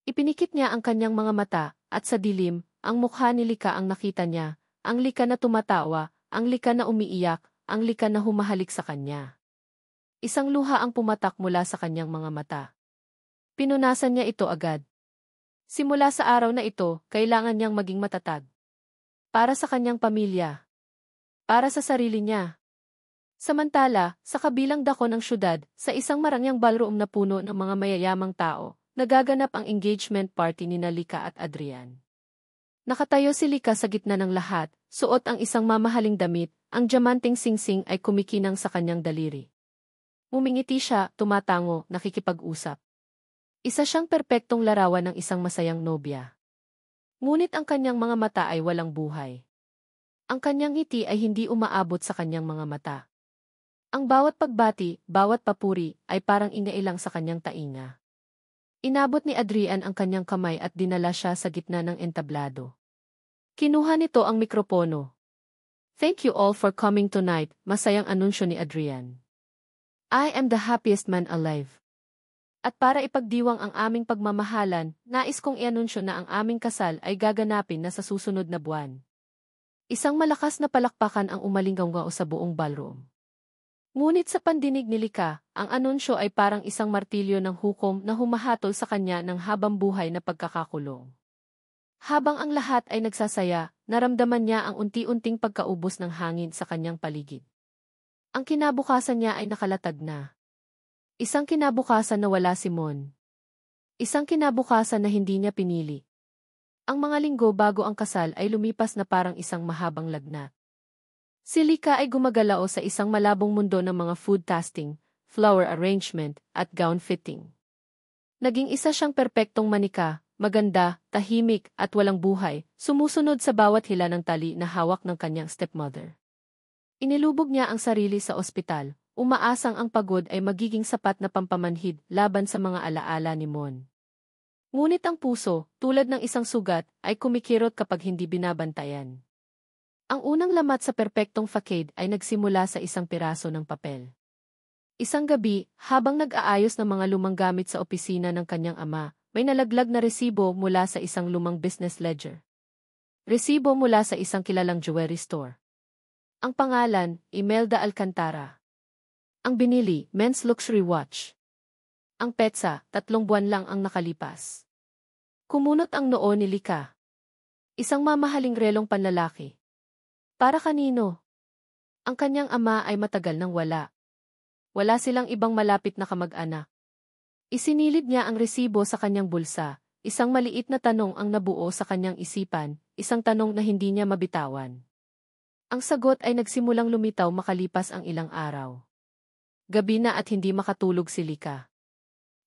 Ipinikit niya ang kanyang mga mata, at sa dilim, ang mukha ni Lika ang nakita niya, ang Lika na tumatawa, ang Lika na umiiyak, ang Lika na humahalik sa kanya. Isang luha ang pumatak mula sa kanyang mga mata. Pinunasan niya ito agad. Simula sa araw na ito, kailangan niyang maging matatag. Para sa kanyang pamilya. Para sa sarili niya. Samantala, sa kabilang dako ng syudad, sa isang marangyang ballroom na puno ng mga mayayamang tao, nagaganap ang engagement party ni Lika at Adrian. Nakatayo si Lika sa gitna ng lahat, suot ang isang mamahaling damit, ang diamanteng singsing ay kumikinang sa kanyang daliri. Mumingiti siya, tumatango, nakikipag-usap. Isa siyang perpektong larawan ng isang masayang nobya. Ngunit ang kanyang mga mata ay walang buhay. Ang kanyang ngiti ay hindi umaabot sa kanyang mga mata. Ang bawat pagbati, bawat papuri, ay parang inailang sa kanyang tainga. Inabot ni Adrian ang kanyang kamay at dinala siya sa gitna ng entablado. Kinuha nito ang mikropono. "Thank you all for coming tonight," masayang anunsyo ni Adrian. "I am the happiest man alive. At para ipagdiwang ang aming pagmamahalan, nais kong ianunsyo na ang aming kasal ay gaganapin na sa susunod na buwan." Isang malakas na palakpakan ang umalinggaw sa buong ballroom. Ngunit sa pandinig ni Lika, ang anunsyo ay parang isang martilyo ng hukom na humahatol sa kanya ng habang buhay na pagkakakulong. Habang ang lahat ay nagsasaya, naramdaman niya ang unti-unting pagkaubos ng hangin sa kanyang paligid. Ang kinabukasan niya ay nakalatag na. Isang kinabukasan na wala si Mon. Isang kinabukasan na hindi niya pinili. Ang mga linggo bago ang kasal ay lumipas na parang isang mahabang lagnat. Si Lika ay gumagalao sa isang malabong mundo ng mga food tasting, flower arrangement, at gown fitting. Naging isa siyang perpektong manika, maganda, tahimik, at walang buhay, sumusunod sa bawat hila ng tali na hawak ng kanyang stepmother. Inilubog niya ang sarili sa ospital, umaasang ang pagod ay magiging sapat na pampamanhid laban sa mga alaala ni Mon. Ngunit ang puso, tulad ng isang sugat, ay kumikirot kapag hindi binabantayan. Ang unang lamat sa perpektong facade ay nagsimula sa isang piraso ng papel. Isang gabi, habang nag-aayos ng mga lumang gamit sa opisina ng kanyang ama, may nalaglag na resibo mula sa isang lumang business ledger. Resibo mula sa isang kilalang jewelry store. Ang pangalan, Imelda Alcantara. Ang binili, men's luxury watch. Ang petsa, 3 buwan lang ang nakalipas. Kumunot ang noo ni Lika. Isang mamahaling relong panlalaki. Para kanino? Ang kanyang ama ay matagal nang wala. Wala silang ibang malapit na kamag-anak. Isinilid niya ang resibo sa kanyang bulsa, isang maliit na tanong ang nabuo sa kanyang isipan, isang tanong na hindi niya mabitawan. Ang sagot ay nagsimulang lumitaw makalipas ang ilang araw. Gabi na at hindi makatulog si Lika.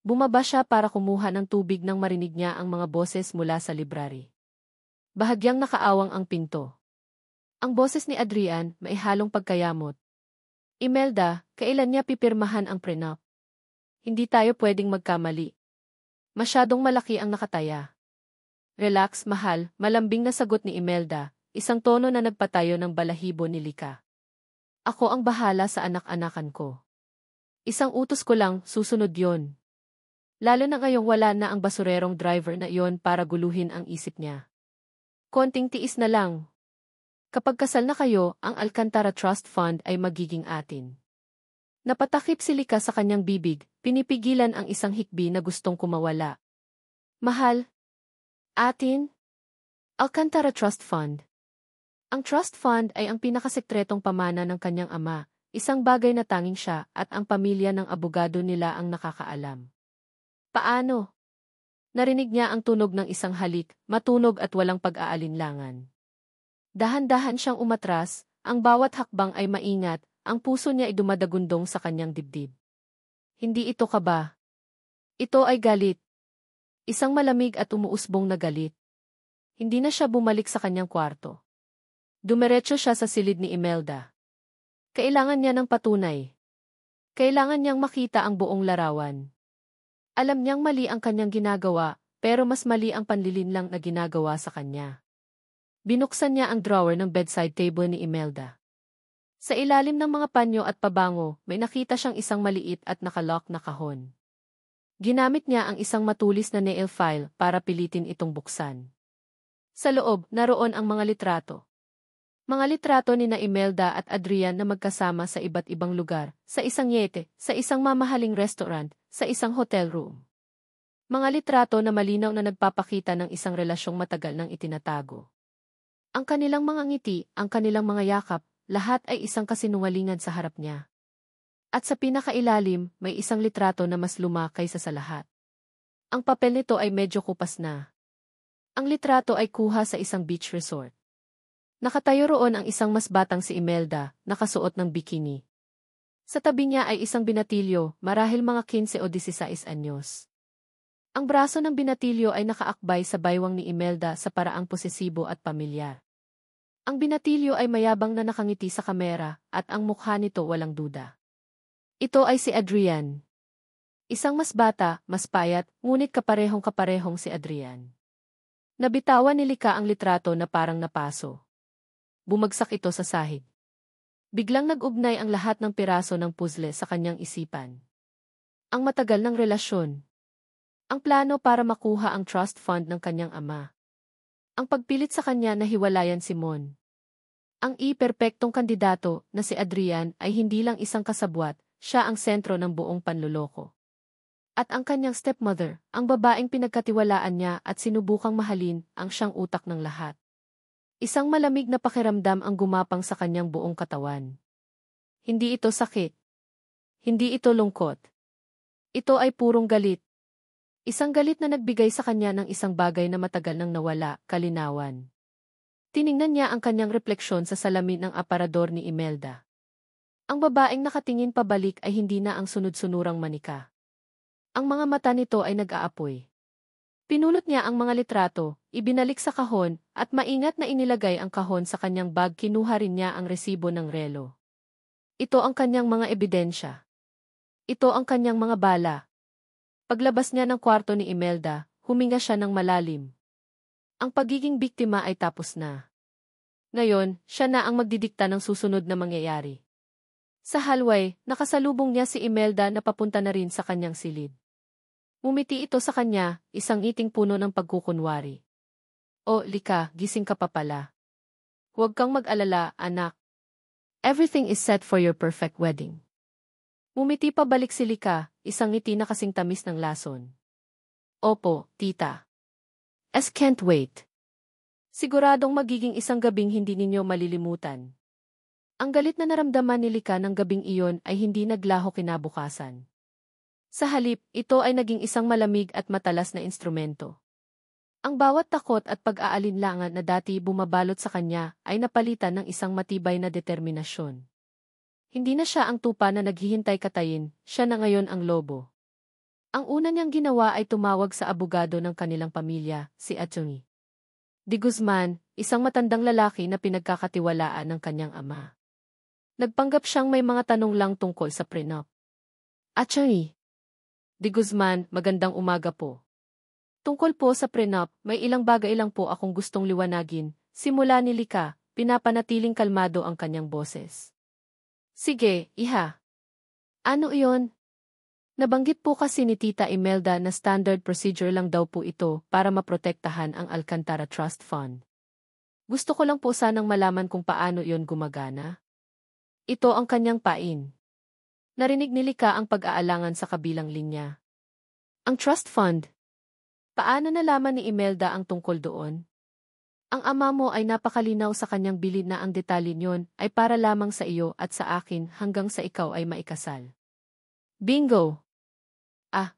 Bumaba siya para kumuha ng tubig nang marinig niya ang mga boses mula sa library. Bahagyang nakaawang ang pinto. Ang boses ni Adrian, may halong pagkayamot. "Imelda, kailan niya pipirmahan ang prenup? Hindi tayo pwedeng magkamali. Masyadong malaki ang nakataya." "Relax, mahal," malambing na sagot ni Imelda, isang tono na nagpatayo ng balahibo ni Lika. "Ako ang bahala sa anak-anakan ko. Isang utos ko lang, susunod yon. Lalo na ngayong wala na ang basurerong driver na iyon para guluhin ang isip niya. Konting tiis na lang. Kapag kasal na kayo, ang Alcantara Trust Fund ay magiging atin." Napatakip si Lika sa kanyang bibig, pinipigilan ang isang hikbi na gustong kumawala. "Mahal? Atin? Alcantara Trust Fund." Ang trust fund ay ang pinakasekretong pamana ng kanyang ama, isang bagay na tanging siya at ang pamilya ng abogado nila ang nakakaalam. "Paano?" Narinig niya ang tunog ng isang halik, matunog at walang pag-aalinlangan. Dahan-dahan siyang umatras, ang bawat hakbang ay maingat, ang puso niya ay dumadagundong sa kanyang dibdib. Hindi ito kaba. Ito ay galit. Isang malamig at umuusbong na galit. Hindi na siya bumalik sa kanyang kwarto. Dumiretso siya sa silid ni Imelda. Kailangan niya ng patunay. Kailangan niyang makita ang buong larawan. Alam niyang mali ang kanyang ginagawa, pero mas mali ang panlilinlang na ginagawa sa kanya. Binuksan niya ang drawer ng bedside table ni Imelda. Sa ilalim ng mga panyo at pabango, may nakita siyang isang maliit at nakalock na kahon. Ginamit niya ang isang matulis na nail file para pilitin itong buksan. Sa loob, naroon ang mga litrato. Mga litrato ni na Imelda at Adrian na magkasama sa iba't ibang lugar, sa isang yate, sa isang mamahaling restaurant, sa isang hotel room. Mga litrato na malinaw na nagpapakita ng isang relasyong matagal nang itinatago. Ang kanilang mga ngiti, ang kanilang mga yakap, lahat ay isang kasinungalingan sa harap niya. At sa pinakailalim, may isang litrato na mas luma kaysa sa lahat. Ang papel nito ay medyo kupas na. Ang litrato ay kuha sa isang beach resort. Nakatayo roon ang isang mas batang si Imelda, nakasuot ng bikini. Sa tabi niya ay isang binatilyo, marahil mga 15 o 16 anyos. Ang braso ng binatilyo ay nakaakbay sa baywang ni Imelda sa paraang posesibo at pamilyar. Ang binatilyo ay mayabang na nakangiti sa kamera, at ang mukha nito walang duda. Ito ay si Adrian. Isang mas bata, mas payat, ngunit kaparehong-kaparehong si Adrian. Nabitawan ni Lika ang litrato na parang napaso. Bumagsak ito sa sahig. Biglang nag-ugnay ang lahat ng piraso ng puzzle sa kanyang isipan. Ang matagal ng relasyon. Ang plano para makuha ang trust fund ng kanyang ama. Ang pagpilit sa kanya na hiwalayan si Mon. Ang perpektong kandidato na si Adrian ay hindi lang isang kasabwat, siya ang sentro ng buong panloloko. At ang kanyang stepmother, ang babaeng pinagkatiwalaan niya at sinubukang mahalin, ang siyang utak ng lahat. Isang malamig na pakiramdam ang gumapang sa kanyang buong katawan. Hindi ito sakit. Hindi ito lungkot. Ito ay purong galit. Isang galit na nagbigay sa kanya ng isang bagay na matagal nang nawala, kalinawan. Tiningnan niya ang kanyang refleksyon sa salamin ng aparador ni Imelda. Ang babaeng nakatingin pabalik ay hindi na ang sunod-sunurang manika. Ang mga mata nito ay nag-aapoy. Pinulot niya ang mga litrato, ibinalik sa kahon, at maingat na inilagay ang kahon sa kanyang bag. Kinuha rin niya ang resibo ng relo. Ito ang kanyang mga ebidensya. Ito ang kanyang mga bala. Paglabas niya ng kwarto ni Imelda, huminga siya ng malalim. Ang pagiging biktima ay tapos na. Ngayon, siya na ang magdidikta ng susunod na mangyayari. Sa hallway, nakasalubong niya si Imelda na papunta na rin sa kanyang silid. Umiti ito sa kanya, isang ngiting puno ng pagkukunwari. "O, Lika, gising ka pa pala. Huwag kang mag-alala, anak. Everything is set for your perfect wedding." Umiti pabalik si Lika, isang ngiti na kasing tamis ng lason. "Opo, tita. Can't wait. Siguradong magiging isang gabing hindi ninyo malilimutan." Ang galit na naramdaman ni Lika ng gabing iyon ay hindi naglaho kinabukasan. Sa halip, ito ay naging isang malamig at matalas na instrumento. Ang bawat takot at pag-aalinlangan na dati bumabalot sa kanya ay napalitan ng isang matibay na determinasyon. Hindi na siya ang tupa na naghihintay katayin, siya na ngayon ang lobo. Ang una niyang ginawa ay tumawag sa abogado ng kanilang pamilya, si Atty. De Guzman, isang matandang lalaki na pinagkakatiwalaan ng kanyang ama. Nagpanggap siyang may mga tanong lang tungkol sa prenup. "Atty. De Guzman, magandang umaga po. Tungkol po sa prenup, may ilang bagay lang po akong gustong liwanagin." Simula ni Lika, pinapanatiling kalmado ang kanyang boses. "Sige, iha. Ano iyon?" Nabanggit po kasi ni Tita Imelda na standard procedure lang daw po ito para maprotektahan ang Alcantara Trust Fund. Gusto ko lang po sanang malaman kung paano iyon gumagana. Ito ang kanyang pain. Narinig ni Lika ang pag-aalangan sa kabilang linya. "Ang trust fund? Paano nalaman ni Imelda ang tungkol doon? Ang ama mo ay napakalinaw sa kanyang bilid na ang detalye niyon ay para lamang sa iyo at sa akin hanggang sa ikaw ay maikasal." "Bingo!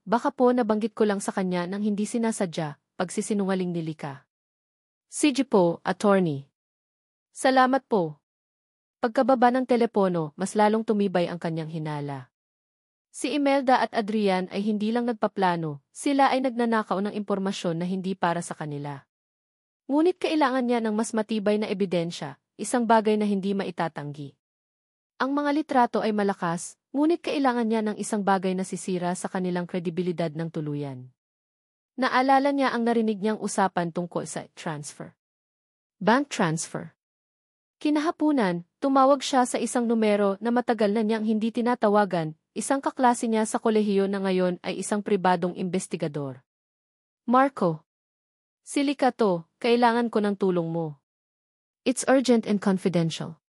Baka po nabanggit ko lang sa kanya nang hindi sinasadya," pagsisinungaling ni Lika. "Sige po, attorney. Salamat po." Pagkababa ng telepono, mas lalong tumibay ang kanyang hinala. Si Imelda at Adrian ay hindi lang nagpaplano, sila ay nagnanakaw ng impormasyon na hindi para sa kanila. Ngunit kailangan niya ng mas matibay na ebidensya, isang bagay na hindi maitatanggi. Ang mga litrato ay malakas, ngunit kailangan niya ng isang bagay na sisira sa kanilang kredibilidad ng tuluyan. Naalala niya ang narinig niyang usapan tungkol sa transfer. Bank transfer. Kinahapunan, tumawag siya sa isang numero na matagal na niyang hindi tinatawagan, isang kaklase niya sa kolehiyo na ngayon ay isang pribadong investigador. Marco. Si Lika to, kailangan ko ng tulong mo. It's urgent and confidential.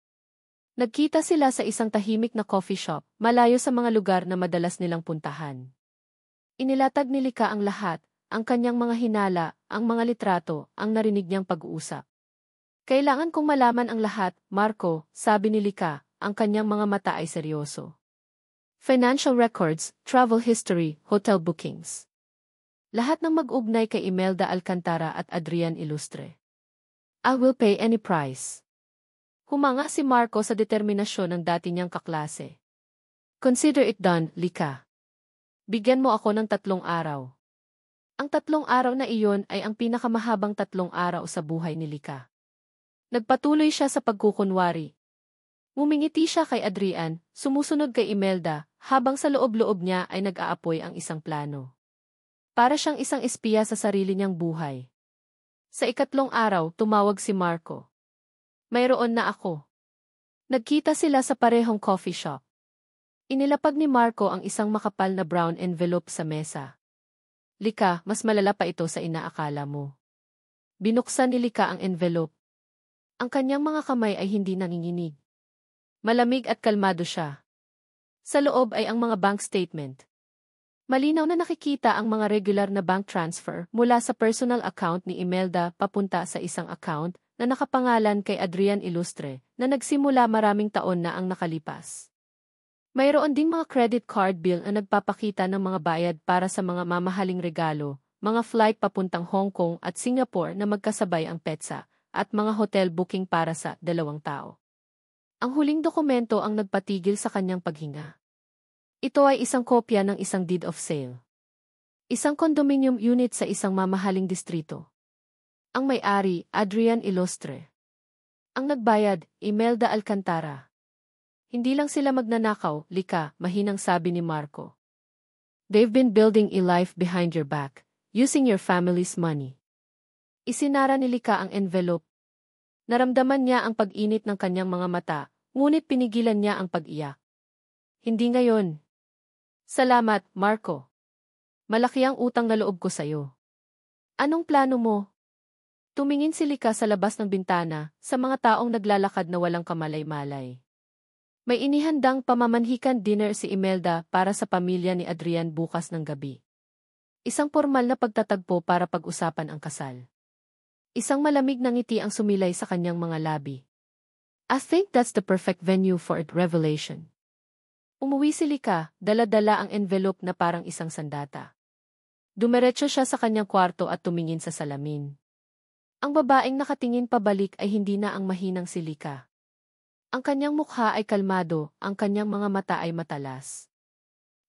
Nagkita sila sa isang tahimik na coffee shop, malayo sa mga lugar na madalas nilang puntahan. Inilatag ni Lika ang lahat, ang kanyang mga hinala, ang mga litrato, ang narinig niyang pag-uusap. Kailangan kong malaman ang lahat, Marco, sabi ni Lika, ang kanyang mga mata ay seryoso. Financial records, travel history, hotel bookings. Lahat ng mag-ugnay kay Imelda Alcantara at Adrian Ilustre. I will pay any price. Humanga si Marco sa determinasyon ng dati niyang kaklase. Consider it done, Lika. Bigyan mo ako ng 3 araw. Ang 3 araw na iyon ay ang pinakamahabang 3 araw sa buhay ni Lika. Nagpatuloy siya sa pagkukunwari. Ngumingiti siya kay Adrian, sumusunod kay Imelda, habang sa loob-loob niya ay nag-aapoy ang isang plano. Para siyang isang espiya sa sarili niyang buhay. Sa 3 araw, tumawag si Marco. Mayroon na ako. Nagkita sila sa parehong coffee shop. Inilapag ni Marco ang isang makapal na brown envelope sa mesa. Lika, mas malala pa ito sa inaakala mo. Binuksan ni Lika ang envelope. Ang kanyang mga kamay ay hindi nanginginig. Malamig at kalmado siya. Sa loob ay ang mga bank statement. Malinaw na nakikita ang mga regular na bank transfer mula sa personal account ni Imelda papunta sa isang account na nakapangalan kay Adrian Ilustre na nagsimula maraming taon na ang nakalipas. Mayroon ding mga credit card bill na nagpapakita ng mga bayad para sa mga mamahaling regalo, mga flight papuntang Hong Kong at Singapore na magkasabay ang petsa, at mga hotel booking para sa 2 tao. Ang huling dokumento ang nagpatigil sa kanyang paghinga. Ito ay isang kopya ng isang deed of sale. Isang condominium unit sa isang mamahaling distrito. Ang may-ari, Adrian Ilustre. Ang nagbayad, Imelda Alcantara. Hindi lang sila magnanakaw, Lika, mahinang sabi ni Marco. They've been building a life behind your back, using your family's money. Isinara ni Lika ang envelope. Naramdaman niya ang pag-init ng kanyang mga mata, ngunit pinigilan niya ang pag-iyak. Hindi ngayon. Salamat, Marco. Malaki ang utang na loob ko sa'yo. Anong plano mo? Tumingin si Lika sa labas ng bintana, sa mga taong naglalakad na walang kamalay-malay. May inihandang pamamanhikan dinner si Imelda para sa pamilya ni Adrian bukas ng gabi. Isang formal na pagtatagpo para pag-usapan ang kasal. Isang malamig na ngiti ang sumilay sa kanyang mga labi. I think that's the perfect venue for a revelation. Umuwi si Lika, dala-dala ang envelope na parang isang sandata. Dumiretso siya sa kanyang kwarto at tumingin sa salamin. Ang babaeng nakatingin pabalik ay hindi na ang mahinang si Lika. Ang kanyang mukha ay kalmado, ang kanyang mga mata ay matalas.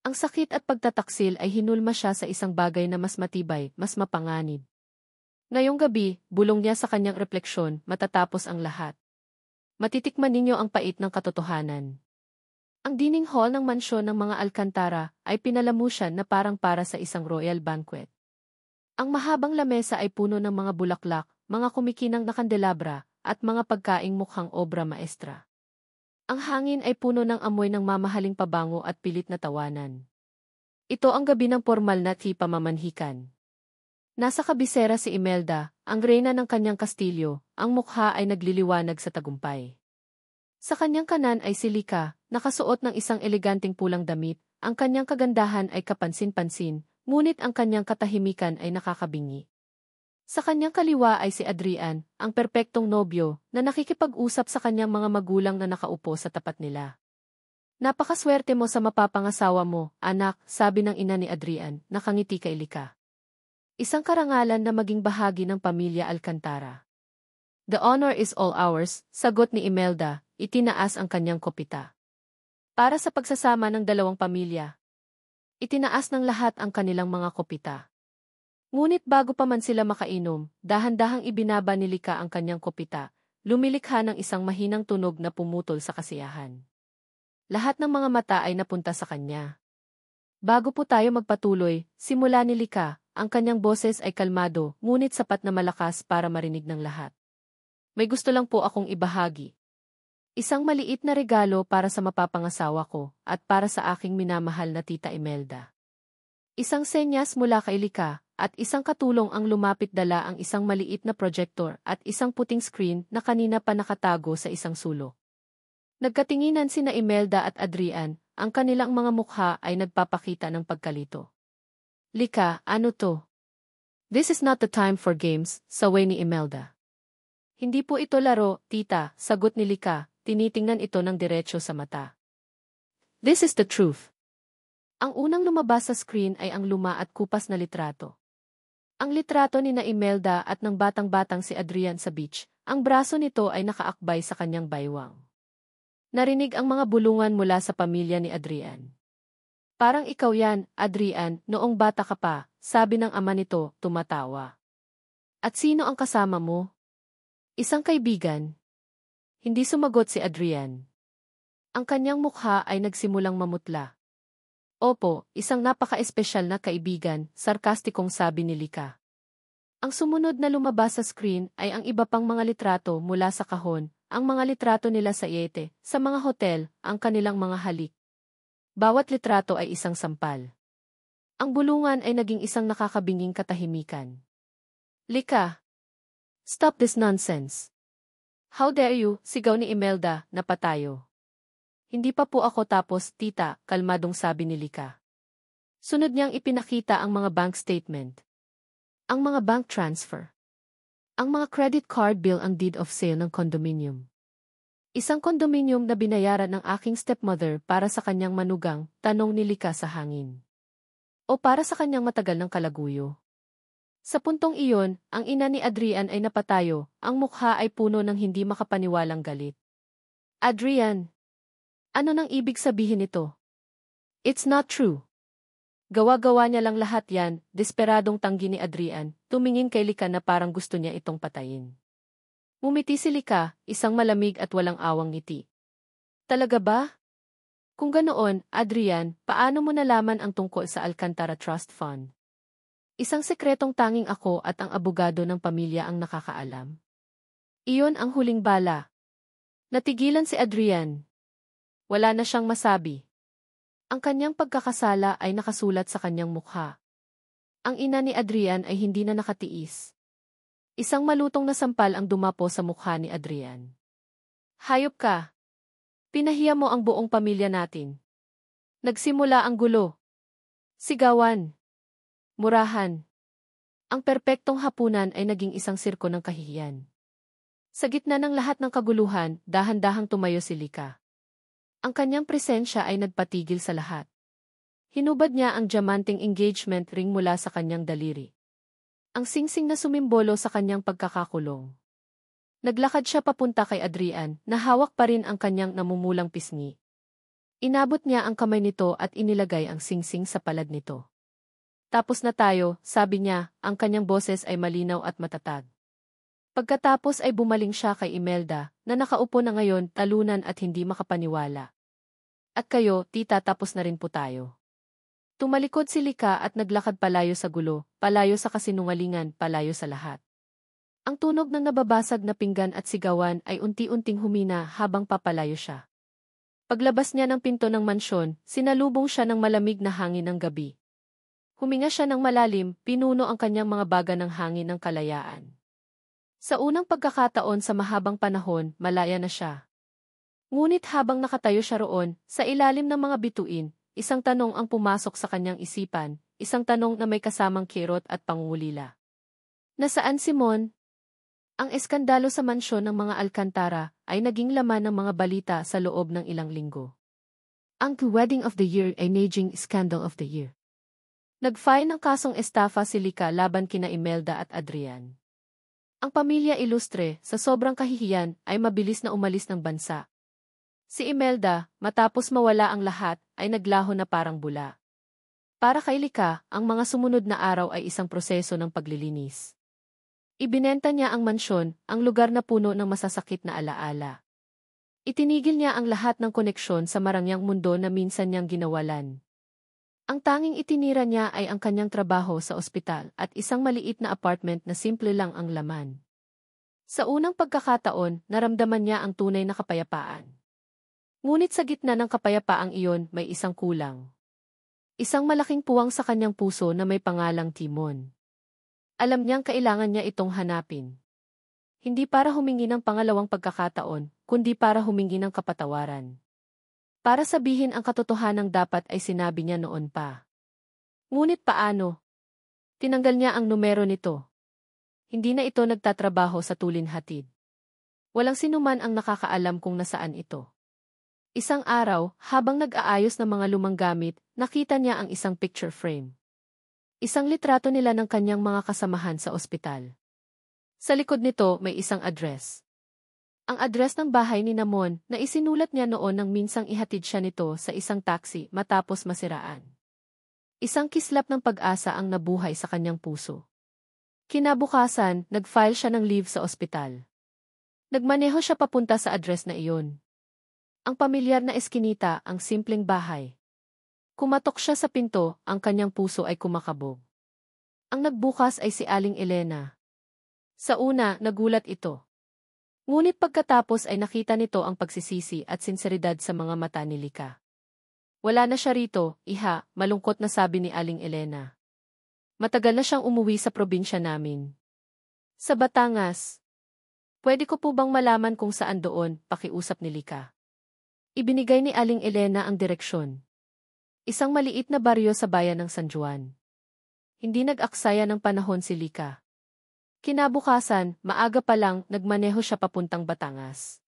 Ang sakit at pagtataksil ay hinulma siya sa isang bagay na mas matibay, mas mapanganib. Ngayong gabi, bulong niya sa kanyang refleksyon, matatapos ang lahat. Matitikman ninyo ang pait ng katotohanan. Ang dining hall ng mansyon ng mga Alcantara ay pinalamusan na parang para sa isang royal banquet. Ang mahabang lamesa ay puno ng mga bulaklak, mga kumikinang na kandelabra, at mga pagkaing mukhang obra maestra. Ang hangin ay puno ng amoy ng mamahaling pabango at pilit na tawanan. Ito ang gabi ng formal na pamamanhikan. Nasa kabisera si Imelda, ang reyna ng kanyang kastilyo, ang mukha ay nagliliwanag sa tagumpay. Sa kanyang kanan ay si Lika, nakasuot ng isang eleganteng pulang damit, ang kanyang kagandahan ay kapansin-pansin, ngunit ang kanyang katahimikan ay nakakabingi. Sa kanyang kaliwa ay si Adrian, ang perpektong nobyo, na nakikipag-usap sa kanyang mga magulang na nakaupo sa tapat nila. Napakaswerte mo sa mapapangasawa mo, anak, sabi ng ina ni Adrian, nakangiti kay Lika. Isang karangalan na maging bahagi ng pamilya Alcantara. The honor is all ours, sagot ni Imelda, itinaas ang kanyang kopita. Para sa pagsasama ng dalawang pamilya. Itinaas ng lahat ang kanilang mga kopita. Ngunit bago pa man sila makainom, dahan-dahang ibinaba ni Lika ang kanyang kopita, lumilikha ng isang mahinang tunog na pumutol sa kasiyahan. Lahat ng mga mata ay napunta sa kanya. Bago po tayo magpatuloy, simula ni Lika, ang kanyang boses ay kalmado, ngunit sapat na malakas para marinig ng lahat. May gusto lang po akong ibahagi. Isang maliit na regalo para sa mapapangasawa ko at para sa aking minamahal na Tita Imelda. Isang senyas mula kay Lika at isang katulong ang lumapit dala ang isang maliit na projector at isang puting screen na kanina pa nakatago sa isang sulok. Nagkatinginan sina Imelda at Adrian, ang kanilang mga mukha ay nagpapakita ng pagkalito. Lika, ano to? This is not the time for games, saway ni Imelda. Hindi po ito laro, tita, sagot ni Lika, tinitingnan ito ng diretso sa mata. This is the truth. Ang unang lumabas sa screen ay ang luma at kupas na litrato. Ang litrato ni na Imelda at ng batang-batang si Adrian sa beach, ang braso nito ay nakaakbay sa kanyang baywang. Narinig ang mga bulungan mula sa pamilya ni Adrian. Parang ikaw yan, Adrian, noong bata ka pa, sabi ng ama nito, tumatawa. At sino ang kasama mo? Isang kaibigan. Hindi sumagot si Adrian. Ang kanyang mukha ay nagsimulang mamutla. Opo, isang napaka-espesyal na kaibigan, sarkastikong sabi ni Lika. Ang sumunod na lumabas sa screen ay ang iba pang mga litrato mula sa kahon, ang mga litrato nila sa yete, sa mga hotel, ang kanilang mga halik. Bawat litrato ay isang sampal. Ang bulungan ay naging isang nakakabinging katahimikan. Lika! Stop this nonsense. How dare you, sigaw ni Imelda, napatayo. Hindi pa po ako tapos, tita, kalmadong sabi ni Lika. Sunod niyang ipinakita ang mga bank statement. Ang mga bank transfer. Ang mga credit card bill ang deed of sale ng condominium. Isang condominium na binayaran ng aking stepmother para sa kanyang manugang, tanong ni Lika sa hangin. O para sa kanyang matagal ng kalaguyo. Sa puntong iyon, ang ina ni Adrian ay napatayo, ang mukha ay puno ng hindi makapaniwalang galit. Adrian! Ano nang ibig sabihin nito? It's not true. Gawa-gawa niya lang lahat yan, desperadong tanggi ni Adrian, tumingin kay Lika na parang gusto niya itong patayin. Mumiti si Lika, isang malamig at walang awang ngiti. Talaga ba? Kung ganoon, Adrian, paano mo nalaman ang tungkol sa Alcantara Trust Fund? Isang sekretong tanging ako at ang abogado ng pamilya ang nakakaalam. Iyon ang huling bala. Natigilan si Adrian. Wala na siyang masabi. Ang kanyang pagkakasala ay nakasulat sa kanyang mukha. Ang ina ni Adrian ay hindi na nakatiis. Isang malutong na sampal ang dumapo sa mukha ni Adrian. Hayop ka! Pinahiya mo ang buong pamilya natin. Nagsimula ang gulo. Sigawan. Murahan. Ang perpektong hapunan ay naging isang sirko ng kahihiyan. Sa gitna ng lahat ng kaguluhan, dahan-dahang tumayo si Lika. Ang kanyang presensya ay nagpatigil sa lahat. Hinubad niya ang diamanting engagement ring mula sa kanyang daliri. Ang singsing na sumimbolo sa kanyang pagkakakulong. Naglakad siya papunta kay Adrian, na hawak pa rin ang kanyang namumulang pisngi. Inabot niya ang kamay nito at inilagay ang singsing sa palad nito. Tapos na tayo, sabi niya, ang kanyang boses ay malinaw at matatag. Pagkatapos ay bumaling siya kay Imelda, na nakaupo na ngayon talunan at hindi makapaniwala. At kayo, tita, tapos na rin po tayo. Tumalikod si Lika at naglakad palayo sa gulo, palayo sa kasinungalingan, palayo sa lahat. Ang tunog ng nababasag na pinggan at sigawan ay unti-unting humina habang papalayo siya. Paglabas niya ng pinto ng mansyon, sinalubong siya ng malamig na hangin ng gabi. Huminga siya ng malalim, pinuno ang kanyang mga baga ng hangin ng kalayaan. Sa unang pagkakataon sa mahabang panahon, malaya na siya. Ngunit habang nakatayo siya roon, sa ilalim ng mga bituin, isang tanong ang pumasok sa kanyang isipan, isang tanong na may kasamang kirot at pangungulila. Nasaan si Mon? Ang eskandalo sa mansyon ng mga Alcantara ay naging laman ng mga balita sa loob ng ilang linggo. Ang wedding of the year ay naging scandal of the year. Nag-file ng kasong estafa si Lika laban kina Imelda at Adrian. Ang pamilya ilustre, sa sobrang kahihiyan, ay mabilis na umalis ng bansa. Si Imelda, matapos mawala ang lahat, ay naglaho na parang bula. Para kay Lika, ang mga sumunod na araw ay isang proseso ng paglilinis. Ibinenta niya ang mansyon, ang lugar na puno ng masasakit na alaala. Itinigil niya ang lahat ng koneksyon sa marangyang mundo na minsan niyang ginawalan. Ang tanging itinira niya ay ang kanyang trabaho sa ospital at isang maliit na apartment na simple lang ang laman. Sa unang pagkakataon, naramdaman niya ang tunay na kapayapaan. Ngunit sa gitna ng kapayapaang iyon may isang kulang. Isang malaking puwang sa kanyang puso na may pangalang Timon. Alam niyang kailangan niya itong hanapin. Hindi para humingi ng pangalawang pagkakataon, kundi para humingi ng kapatawaran. Para sabihin ang katotohanang dapat ay sinabi niya noon pa. Ngunit paano? Tinanggal niya ang numero nito. Hindi na ito nagtatrabaho sa tulinhatid. Walang sinuman ang nakakaalam kung nasaan ito. Isang araw, habang nag-aayos ng mga lumang gamit, nakita niya ang isang picture frame. Isang litrato nila ng kanyang mga kasamahan sa ospital. Sa likod nito may isang address. Ang address ng bahay ni Namon na isinulat niya noon nang minsang ihatid siya nito sa isang taxi matapos masiraan. Isang kislap ng pag-asa ang nabuhay sa kanyang puso. Kinabukasan, nag-file siya ng leave sa ospital. Nagmaneho siya papunta sa address na iyon. Ang pamilyar na eskinita, ang simpleng bahay. Kumatok siya sa pinto, ang kanyang puso ay kumakabog. Ang nagbukas ay si Aling Elena. Sa una, nagulat ito. Ngunit pagkatapos ay nakita nito ang pagsisisi at sinseridad sa mga mata ni Lika. Wala na siya rito, iha, malungkot na sabi ni Aling Elena. Matagal na siyang umuwi sa probinsya namin. Sa Batangas. Pwede ko po bang malaman kung saan doon, pakiusap ni Lika. Ibinigay ni Aling Elena ang direksyon. Isang maliit na baryo sa bayan ng San Juan. Hindi nag-aksaya ng panahon si Lika. Kinabukasan, maaga pa lang, nagmaneho siya papuntang Batangas.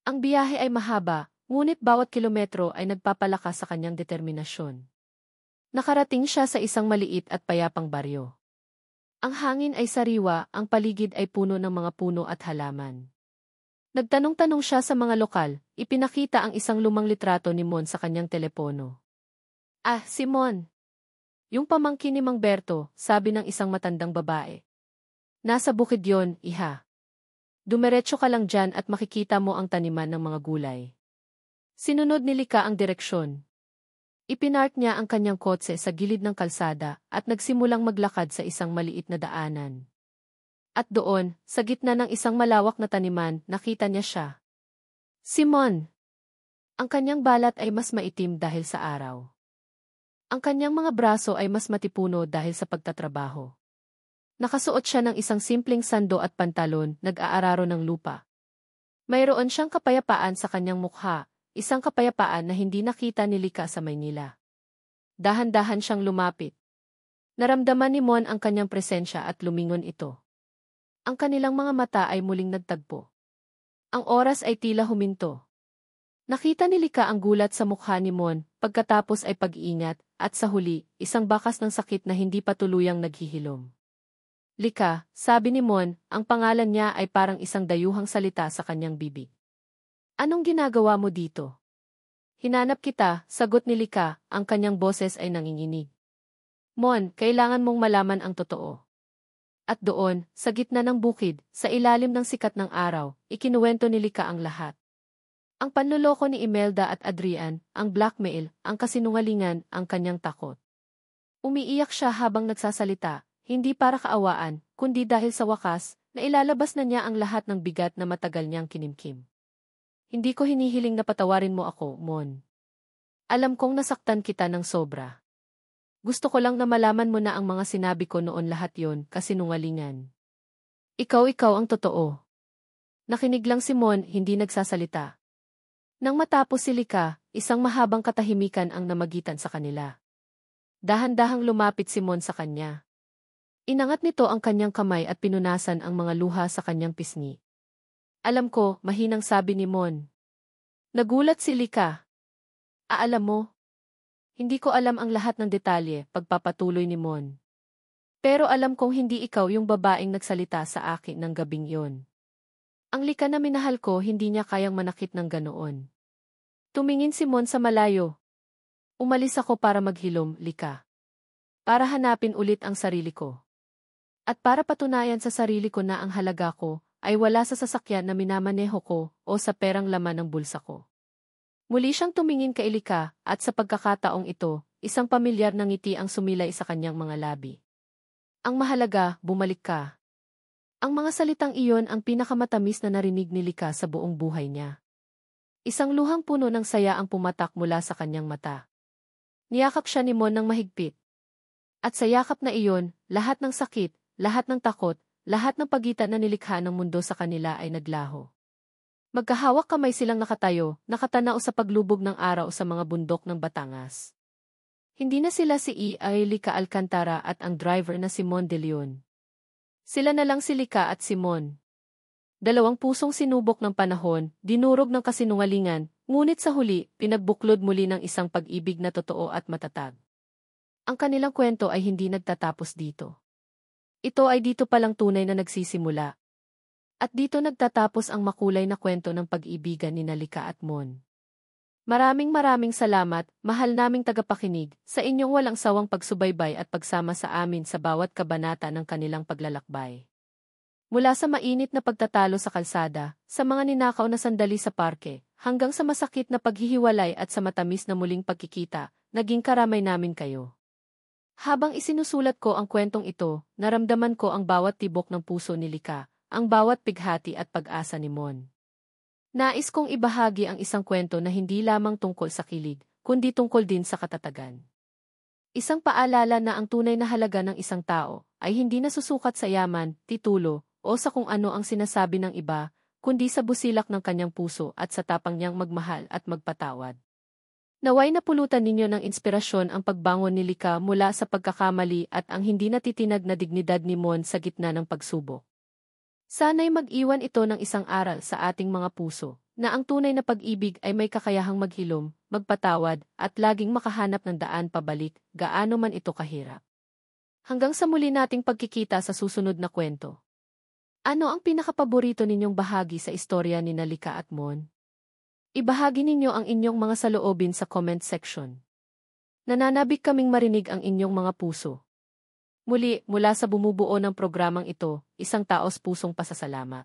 Ang biyahe ay mahaba, ngunit bawat kilometro ay nagpapalakas sa kanyang determinasyon. Nakarating siya sa isang maliit at payapang baryo. Ang hangin ay sariwa, ang paligid ay puno ng mga puno at halaman. Nagtanong-tanong siya sa mga lokal, ipinakita ang isang lumang litrato ni Mon sa kanyang telepono. Ah, si Mon. Yung pamangkin ni Mang Berto, sabi ng isang matandang babae. Nasa bukid yon, iha. Dumiretso ka lang dyan at makikita mo ang taniman ng mga gulay. Sinunod ni Lika ang direksyon. Ipinark niya ang kanyang kotse sa gilid ng kalsada at nagsimulang maglakad sa isang maliit na daanan. At doon, sa gitna ng isang malawak na taniman, nakita niya siya. Simon! Ang kanyang balat ay mas maitim dahil sa araw. Ang kanyang mga braso ay mas matipuno dahil sa pagtatrabaho. Nakasuot siya ng isang simpleng sando at pantalon, nag-aararo ng lupa. Mayroon siyang kapayapaan sa kanyang mukha, isang kapayapaan na hindi nakita ni Lika sa Maynila. Dahan-dahan siyang lumapit. Naramdaman ni Mon ang kanyang presensya at lumingon ito. Ang kanilang mga mata ay muling nagtagpo. Ang oras ay tila huminto. Nakita ni Lika ang gulat sa mukha ni Mon, pagkatapos ay pag-iingat, at sa huli, isang bakas ng sakit na hindi pa tuluyang naghihilom. Lika, sabi ni Mon, ang pangalan niya ay parang isang dayuhang salita sa kanyang bibig. Anong ginagawa mo dito? Hinanap kita, sagot ni Lika, ang kanyang boses ay nanginginig. Mon, kailangan mong malaman ang totoo. At doon, sa gitna ng bukid, sa ilalim ng sikat ng araw, ikinuwento ni Lika ang lahat. Ang panloloko ni Imelda at Adrian, ang blackmail, ang kasinungalingan, ang kanyang takot. Umiiyak siya habang nagsasalita. Hindi para kaawaan, kundi dahil sa wakas, na ilalabas na niya ang lahat ng bigat na matagal niyang kinimkim. Hindi ko hinihiling na patawarin mo ako, Mon. Alam kong nasaktan kita ng sobra. Gusto ko lang na malaman mo na ang mga sinabi ko noon lahat yon, kasinungalingan. Ikaw ang totoo. Nakinig lang si Mon, hindi nagsasalita. Nang matapos si Lika, isang mahabang katahimikan ang namagitan sa kanila. Dahan-dahang lumapit si Mon sa kanya. Inangat nito ang kanyang kamay at pinunasan ang mga luha sa kanyang pisngi. Alam ko, mahinang sabi ni Mon. Nagulat si Lika. Alam mo? Hindi ko alam ang lahat ng detalye, pagpapatuloy ni Mon. Pero alam kong hindi ikaw yung babaeng nagsalita sa akin ng gabing yon. Ang Lika na minahal ko hindi niya kayang manakit ng ganoon. Tumingin si Mon sa malayo. Umalis ako para maghilom, Lika. Para hanapin ulit ang sarili ko. At para patunayan sa sarili ko na ang halaga ko ay wala sa sasakyan na minamaneho ko o sa perang laman ng bulsa ko. Muli siyang tumingin kay Lika at sa pagkakataong ito, isang pamilyar na ngiti ang sumilay sa kanyang mga labi. Ang mahalaga, bumalik ka. Ang mga salitang iyon ang pinakamatamis na narinig ni Lika sa buong buhay niya. Isang luhang puno ng saya ang pumatak mula sa kanyang mata. Niyakap siya ni Mon ng mahigpit. At sa yakap na iyon, lahat ng sakit, lahat ng takot, lahat ng pagitan na nilikha ng mundo sa kanila ay naglaho. Magkahawak kamay silang nakatayo, nakatanaw sa paglubog ng araw sa mga bundok ng Batangas. Hindi na sila si Lika Alcantara at ang driver na Simon De Leon. Sila na lang si Lika at Simon. Dalawang pusong sinubok ng panahon, dinurog ng kasinungalingan, ngunit sa huli, pinagbuklod muli ng isang pag-ibig na totoo at matatag. Ang kanilang kwento ay hindi nagtatapos dito. Ito ay dito palang tunay na nagsisimula. At dito nagtatapos ang makulay na kwento ng pag-ibigan ni Lika at Mon. Maraming salamat, mahal naming tagapakinig, sa inyong walang sawang pagsubaybay at pagsama sa amin sa bawat kabanata ng kanilang paglalakbay. Mula sa mainit na pagtatalo sa kalsada, sa mga ninakaw na sandali sa parke, hanggang sa masakit na paghihiwalay at sa matamis na muling pagkikita, naging karamay namin kayo. Habang isinusulat ko ang kwentong ito, naramdaman ko ang bawat tibok ng puso ni Lika, ang bawat pighati at pag-asa ni Mon. Nais kong ibahagi ang isang kwento na hindi lamang tungkol sa kilig, kundi tungkol din sa katatagan. Isang paalala na ang tunay na halaga ng isang tao ay hindi nasusukat sa yaman, titulo, o sa kung ano ang sinasabi ng iba, kundi sa busilak ng kanyang puso at sa tapang niyang magmahal at magpatawad. Naway napulutan ninyo ng inspirasyon ang pagbangon ni Lika mula sa pagkakamali at ang hindi natitinag na dignidad ni Mon sa gitna ng pagsubok. Sana'y mag-iwan ito ng isang aral sa ating mga puso, na ang tunay na pag-ibig ay may kakayahang maghilom, magpatawad, at laging makahanap ng daan pabalik, gaano man ito kahirap. Hanggang sa muli nating pagkikita sa susunod na kwento. Ano ang pinakapaborito ninyong bahagi sa istorya ni Lika at Mon? Ibahagi ninyo ang inyong mga saloobin sa comment section. Nananabik kaming marinig ang inyong mga puso. Muli, mula sa bumubuo ng programang ito, isang taos pusong pasasalamat.